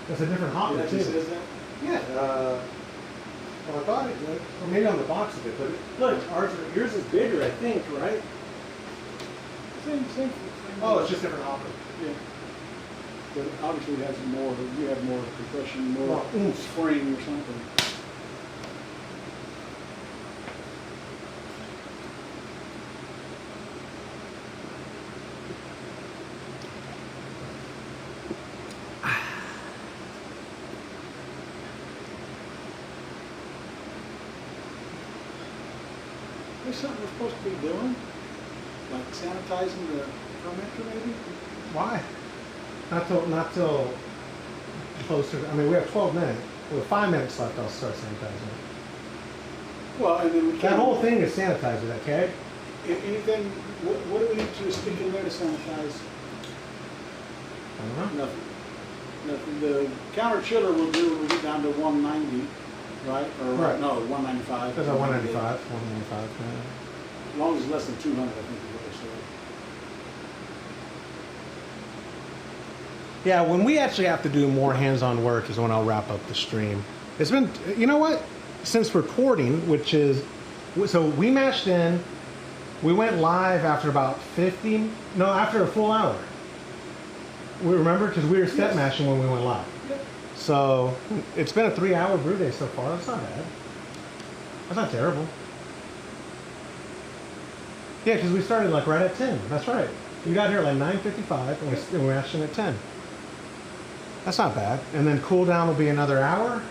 It's a different hopper It too. actually says that? Yeah. Well, I thought it did. Or maybe on the box it did. But look, yours is bigger, I think, right? Same. Oh, it's just different hopper. Yeah. But obviously it has more, you have more compression, more More oomph. spring or something. There's something we're supposed to be doing, like sanitizing the fermenter maybe? Why? Not till closer. I mean, we have 12 minutes. We have 5 minutes left. I'll start sanitizing. Well, and then we That can. whole thing is sanitizer. That keg. Anything, what do we need to stick in there to sanitize? I don't know. Nothing. Nothing. The counter chiller will do when we get down to 190, right? Or Right. no, 195. There's a 195. 195. As long as it's less than 200, I think is what they said. Yeah, when we actually have to do more hands-on work is when I'll wrap up the stream. It's been, you know what? Since recording, which is, so we mashed in, we went live after about 50, no, after a full hour. We remember, because we were step Yes. mashing when we went live. Yep. So it's been a 3-hour brew day so far. That's not bad. That's not terrible. Yeah, because we started like right at 10. That's right. You got here at like 9:55 and we're mashing at 10. That's not bad. And then cool down will be another hour,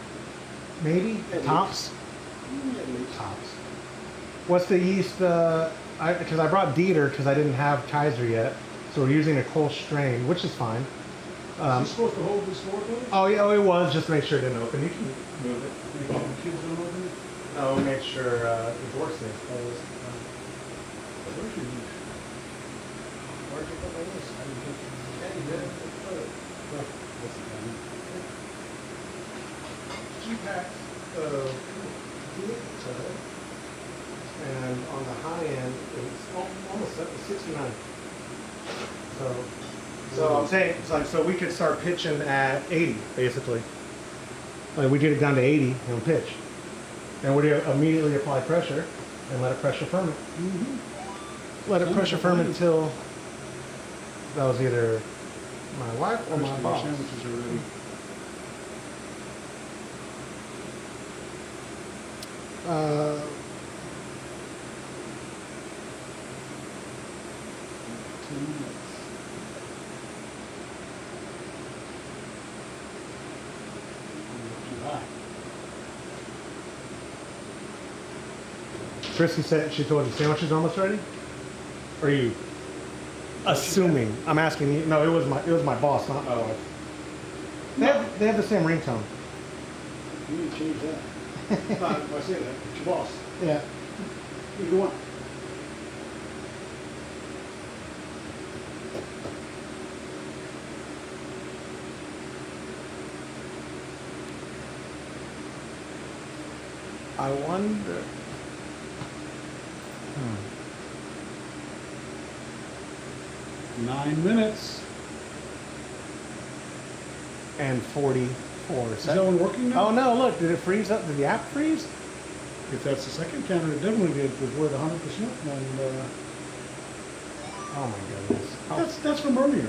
maybe At tops. At least. Tops. What's the yeast? Because I brought Dieter because I didn't have Kaiser yet, so we're using a Kolsch strain, which is fine. Is he supposed to hold this door though? Oh yeah, it was just to make sure it didn't open. You can move it. The kids don't open it? No, make sure the door stays closed. Where's your use? Where'd you put my yeast? I didn't think you did. Put it. Look, what's it done? 2 packs of Dieter. And on the high end, it's almost up to 69. So I'm saying, it's like, so we could start pitching at 80, basically. Like we get it down to 80 and pitch. And we immediately apply pressure and let it pressure ferment. Mm-hmm. let it Sounds pressure like firm mine. until that was either my wife or my Your boss. sandwiches are ready. Uh, 2 minutes. Too high. Chrissy said she told you sandwich is almost ready. Or are you assuming? I'm asking you. No, it was my boss, not my wife. They have the same ringtone. You need to change that. If I say that, it's your boss. Yeah. Either one. I wonder. 9 minutes. And 44 Is that seconds. one working now? Oh no! Look, did it freeze up? Did the app freeze? If that's the second counter, it definitely did, because we're at 100%. And Oh my goodness! that's from earlier.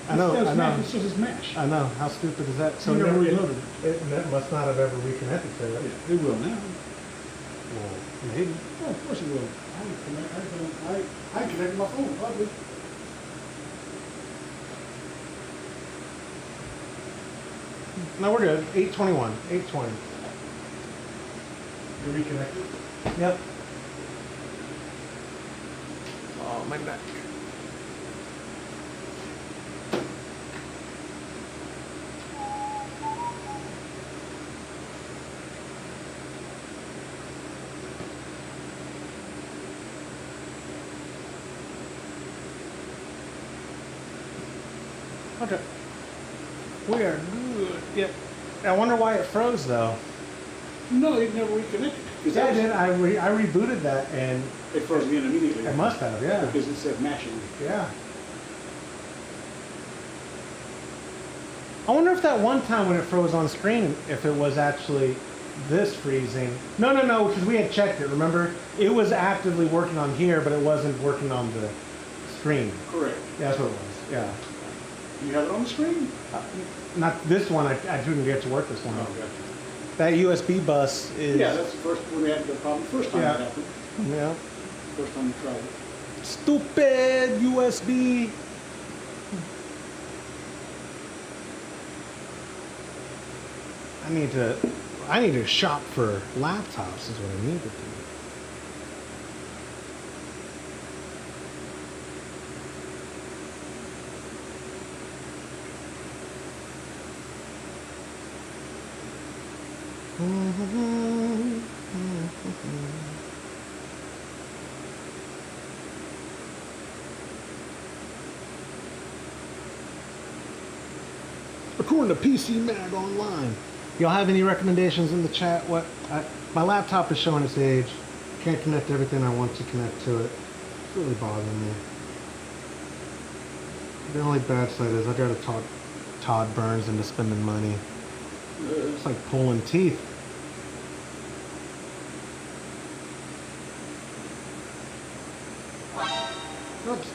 I know. This I know. This is mash. I know. How stupid is that? You never reloaded it must not have ever reconnected to it. Yeah, it will now. Well, maybe. Oh, of course it will. I connected my phone, probably. No, we're good. 821. 820. You reconnected? Yep. Oh, my neck. Okay. We are good. Yep. I wonder why it froze though. No, it never reconnected. 'Cause Yeah, that I was- did. I rebooted that and It froze again immediately. it must have. Yeah. Because it said mashing. Yeah. I wonder if that one time when it froze on screen, if it was actually this freezing. No, because we had checked it. Remember, it was actively working on here, but it wasn't working on the screen. Correct. Yeah, that's what it was. Yeah. You have it on the screen? Not this one. I couldn't get it to work this one. Oh, gotcha. That USB bus is. Yeah, that's the first when we had the problem. First time Yeah. it happened. Yeah. First time we tried it. Stupid USB. I need to shop for laptops is what I need to do. According to PC Mag Online. Y'all have any recommendations in the chat? My laptop is showing its age. Can't connect everything I want to connect to it. It's really bothering me. The only bad side is I gotta talk Todd Burns into spending money. It's like pulling teeth. Oops.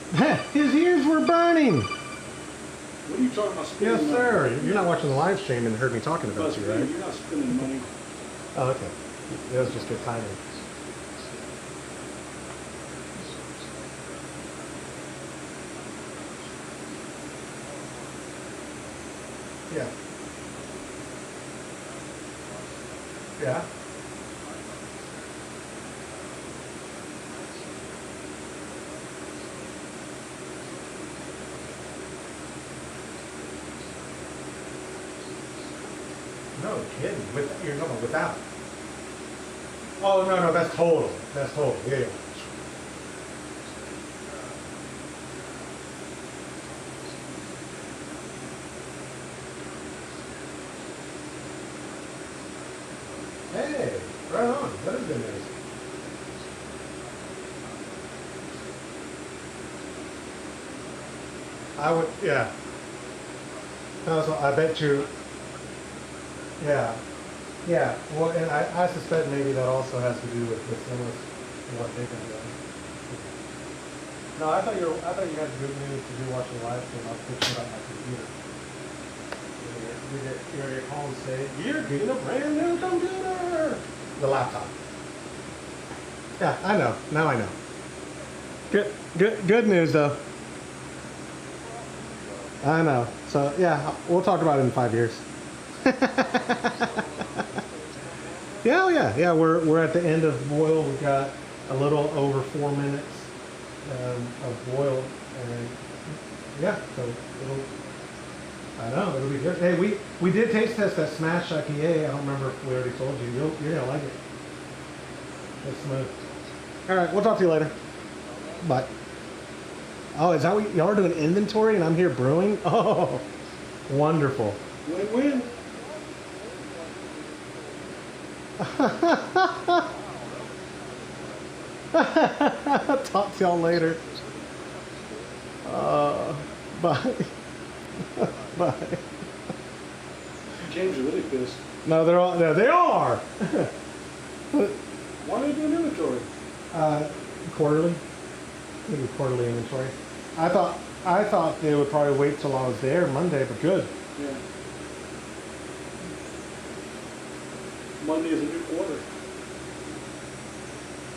His ears were burning! What are you talking about spending Yes, sir. You're not watching the live stream and heard me talking about you, right? You're not spending money. Oh, okay. That was just good timing. Yeah. Yeah. No kidding. You're talking without. Oh, no, that's total. That's total. Yeah. Hey, right on. That is good news. I would, yeah. No, so I bet you, yeah. Yeah, well, and I suspect maybe that also has to do with the stimulus and what they've been doing. No, I thought you had good news to do watching live stream. I was thinking about my computer. You're at home say, you're getting a brand new computer. The laptop. Yeah, I know. Now I know. Good news though. I know. So yeah, we'll talk about it in 5 years. Yeah, oh yeah. We're at the end of boil. We've got a little over 4 minutes of boil, and yeah, so it'll be good. Hey, we did taste test that Smash IPA. I don't remember if we already told you. You're gonna like it. It's smooth. All right, we'll talk to you later. Bye. Oh, is that what y'all are doing inventory and I'm here brewing? Oh, wonderful. Win-win. Talk to y'all later. Bye. Bye. James is really pissed. No, they are. Why are they doing inventory? Quarterly. Maybe quarterly inventory. I thought they would probably wait till I was there Monday, but good. Yeah. Monday is a new quarter.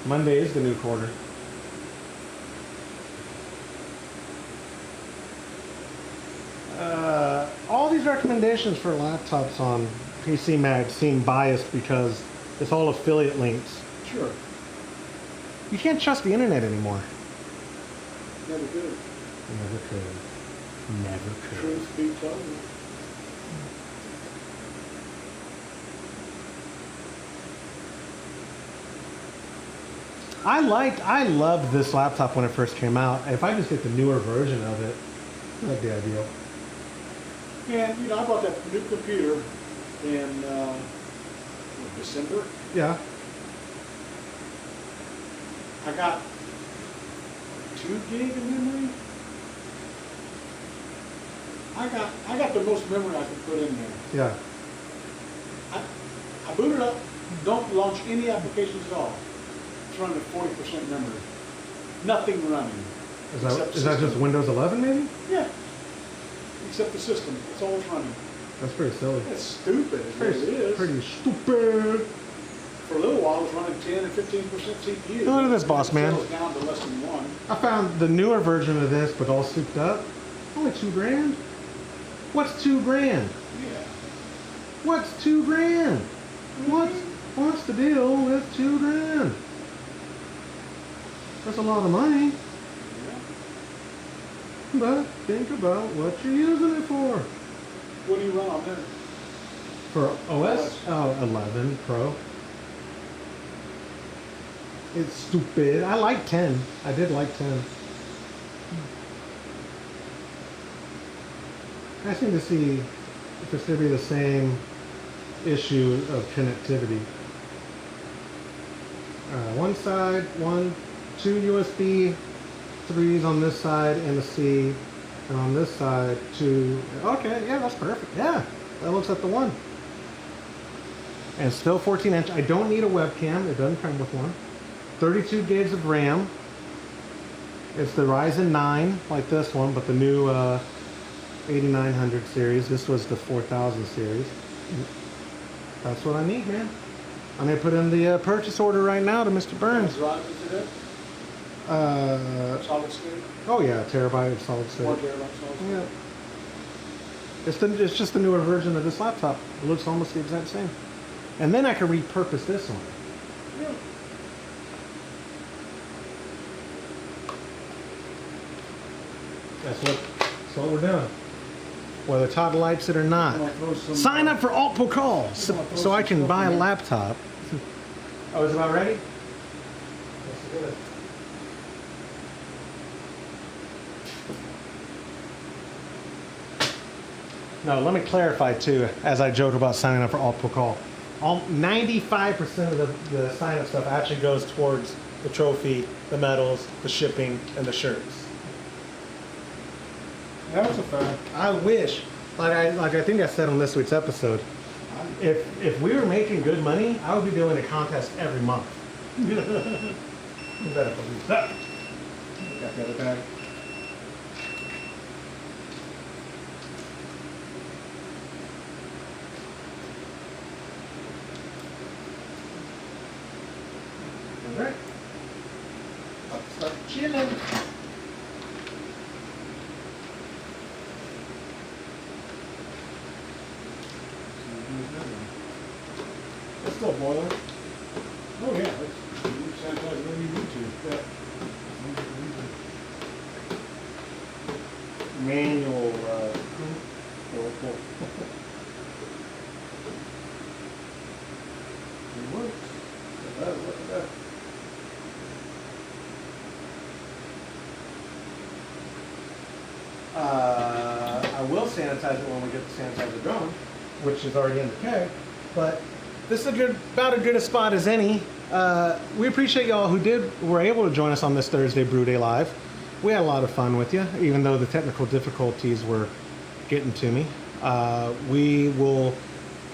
Monday is the new quarter. All these recommendations for laptops on PC Mag seem biased because it's all affiliate links. Sure. You can't trust the internet anymore. Never could. Never could. Never could. Truth be told. I loved this laptop when it first came out. If I just get the newer version of it, that'd be ideal. Yeah, I bought that new computer in December. Yeah. I got 2 gig of memory. I got the most memory I could put in there. Yeah. I boot it up, don't launch any applications at all. It's running at 40% memory. Nothing running. Is that just Windows 11 maybe? Yeah. Except the system. That's all it's running. That's pretty silly. It's stupid. It really is. Pretty stupid. For a little while, it was running 10 and 15% CPU. Look at this, boss man. It down to less than 1. I found the newer version of this, but all souped up. Only $2,000. What's $2,000? Yeah. What's $2,000? What's the deal with $2,000? That's a lot of money. But think about what you're using it for. What do you run on there? For OS? Oh, 11 Pro. It's stupid. I like 10. I did like 10. I seem to see if it's going to be the same issue of connectivity. One side, 2 USB 3s on this side and a C, and on this side 2. Okay, yeah, that's perfect. Yeah, that looks like the one. And still 14-inch. I don't need a webcam. It doesn't come with one. 32 gigs of RAM. It's the Ryzen 9, like this one, but the new 8900 series. This was the 4000 series. That's what I need, man. I'm gonna put in the purchase order right now to Mr. Burns. Ryzen today? Solid state? Oh yeah, terabyte of solid state. 1 terabyte solid state? Yeah. It's just a newer version of this laptop. It looks almost the exact same. And then I can repurpose this one. Yeah. That's what we're doing. Whether Todd likes it or not. Sign up for Altbier Call so I can buy a laptop. Oh, is it about ready? That's good. No, let me clarify too, as I joke about signing up for Altbier Call. 95% of the sign-up stuff actually goes towards the trophy, the medals, the shipping, and the shirts. That's a fact. I wish, like I think I said on this week's episode, if we were making good money, I would be doing a contest every month. You better believe that. Got the other bag. All right. Start chilling. It's still boiling. Oh yeah, you sanitize whenever you need to. Yeah. Manual. Cool. It works. Look at that. I will sanitize it when we get the sanitizer going, which is already in the keg. But this is about as good a spot as any. We appreciate y'all who were able to join us on this Thursday Brew Day Live. We had a lot of fun with you, even though the technical difficulties were getting to me. We will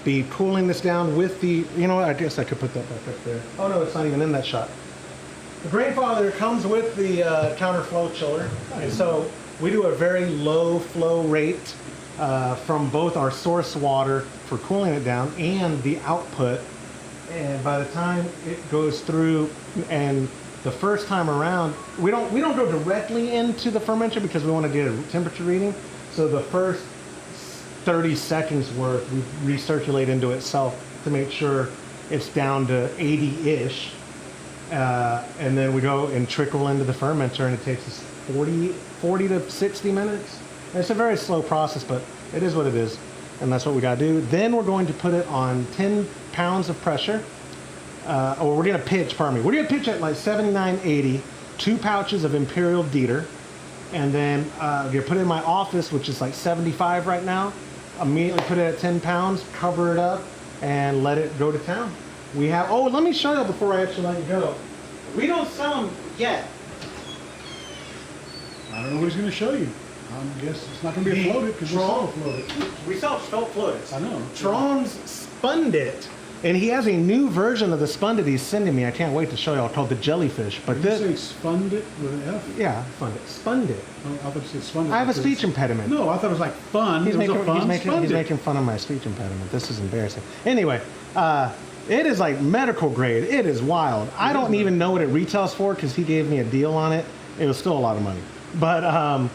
be cooling this down with the, you know what, I guess I could put that back up there. Oh no, it's not even in that shot. The Grandfather comes with the counterflow chiller, and so we do a very low flow rate from both our source water for cooling it down and the output. And by the time it goes through, and the first time around, we don't go directly into the fermenter because we want to get a temperature reading. So the first 30 seconds worth, we recirculate into itself to make sure it's down to 80-ish. And then we go and trickle into the fermenter, and it takes us 40 to 60 minutes. And it's a very slow process, but it is what it is. And that's what we got to do. Then we're going to put it on 10 pounds of pressure. Or we're going to pitch, pardon me. We're going to pitch at like 79, 80, 2 pouches of Imperial Dieter. And then I'm going to put it in my office, which is like 75 right now. Immediately put it at 10 pounds, cover it up, and let it go to town. We have, oh, let me show you before I actually let you go. We don't sell them yet. I don't know what he's going to show you. I guess it's not going to be a floated because we sell a floated. We sell floateds. I know. Tron's Spundit. And he has a new version of the Spundit he's sending me. I can't wait to show y'all, called the Jellyfish. But Did you say spun it with an F? Yeah, Spundit. Oh, I thought you said spun it. I have a speech impediment. No, I thought it was like fun. He's It was a fun he's making fun of my speech impediment. This is embarrassing. Anyway, it is like medical grade. It is wild. I don't even know what it retails for because he gave me a deal on it. It was still a lot of money. But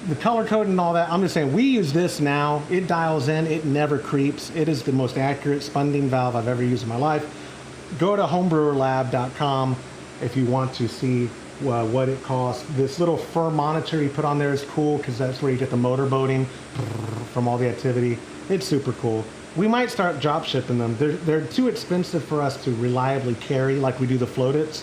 the color code and all that, I'm just saying, we use this now. It dials in. It never creeps. It is the most accurate spunding valve I've ever used in my life. Go to homebrewerlab.com if you want to see what it costs. This little firm monitor you put on there is cool because that's where you get the motor boating from all the activity. It's super cool. We might start drop shipping them. They're too expensive for us to reliably carry like we do the floateds.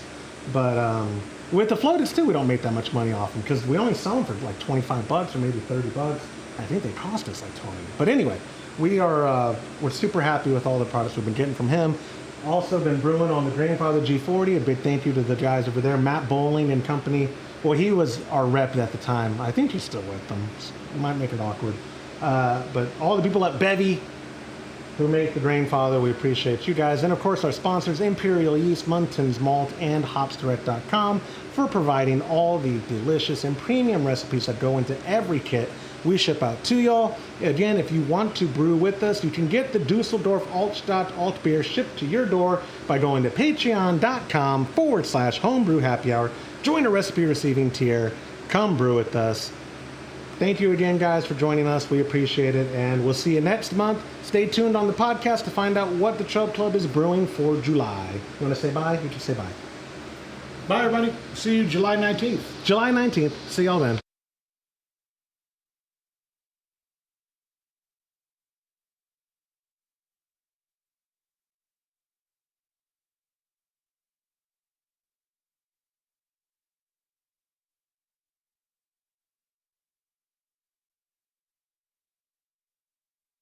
But with the floateds too, we don't make that much money off them because we only sell them for like 25 bucks or maybe 30 bucks. I think they cost us like 20. But anyway, we're super happy with all the products we've been getting from him. Also been brewing on the Grandfather G40. A big thank you to the guys over there, Matt Bowling and company. Well, he was our rep at the time. I think he's still with them. It might make it awkward. But all the people at Bevy who make the Grandfather, we appreciate you guys. And of course our sponsors, Imperial Yeast, Muntins Malt, and HopsDirect.com for providing all the delicious and premium recipes that go into every kit we ship out to y'all. Again, if you want to brew with us, you can get the Dusseldorf Altbier shipped to your door by going to patreon.com/homebrew happy hour. Join a recipe receiving tier. Come brew with us. Thank you again, guys, for joining us. We appreciate it, and we'll see you next month. Stay tuned on the podcast to find out what the TRUB Club is brewing for July. You want to say bye? You can say bye. Bye, everybody. See you July 19th. July 19th. See y'all then.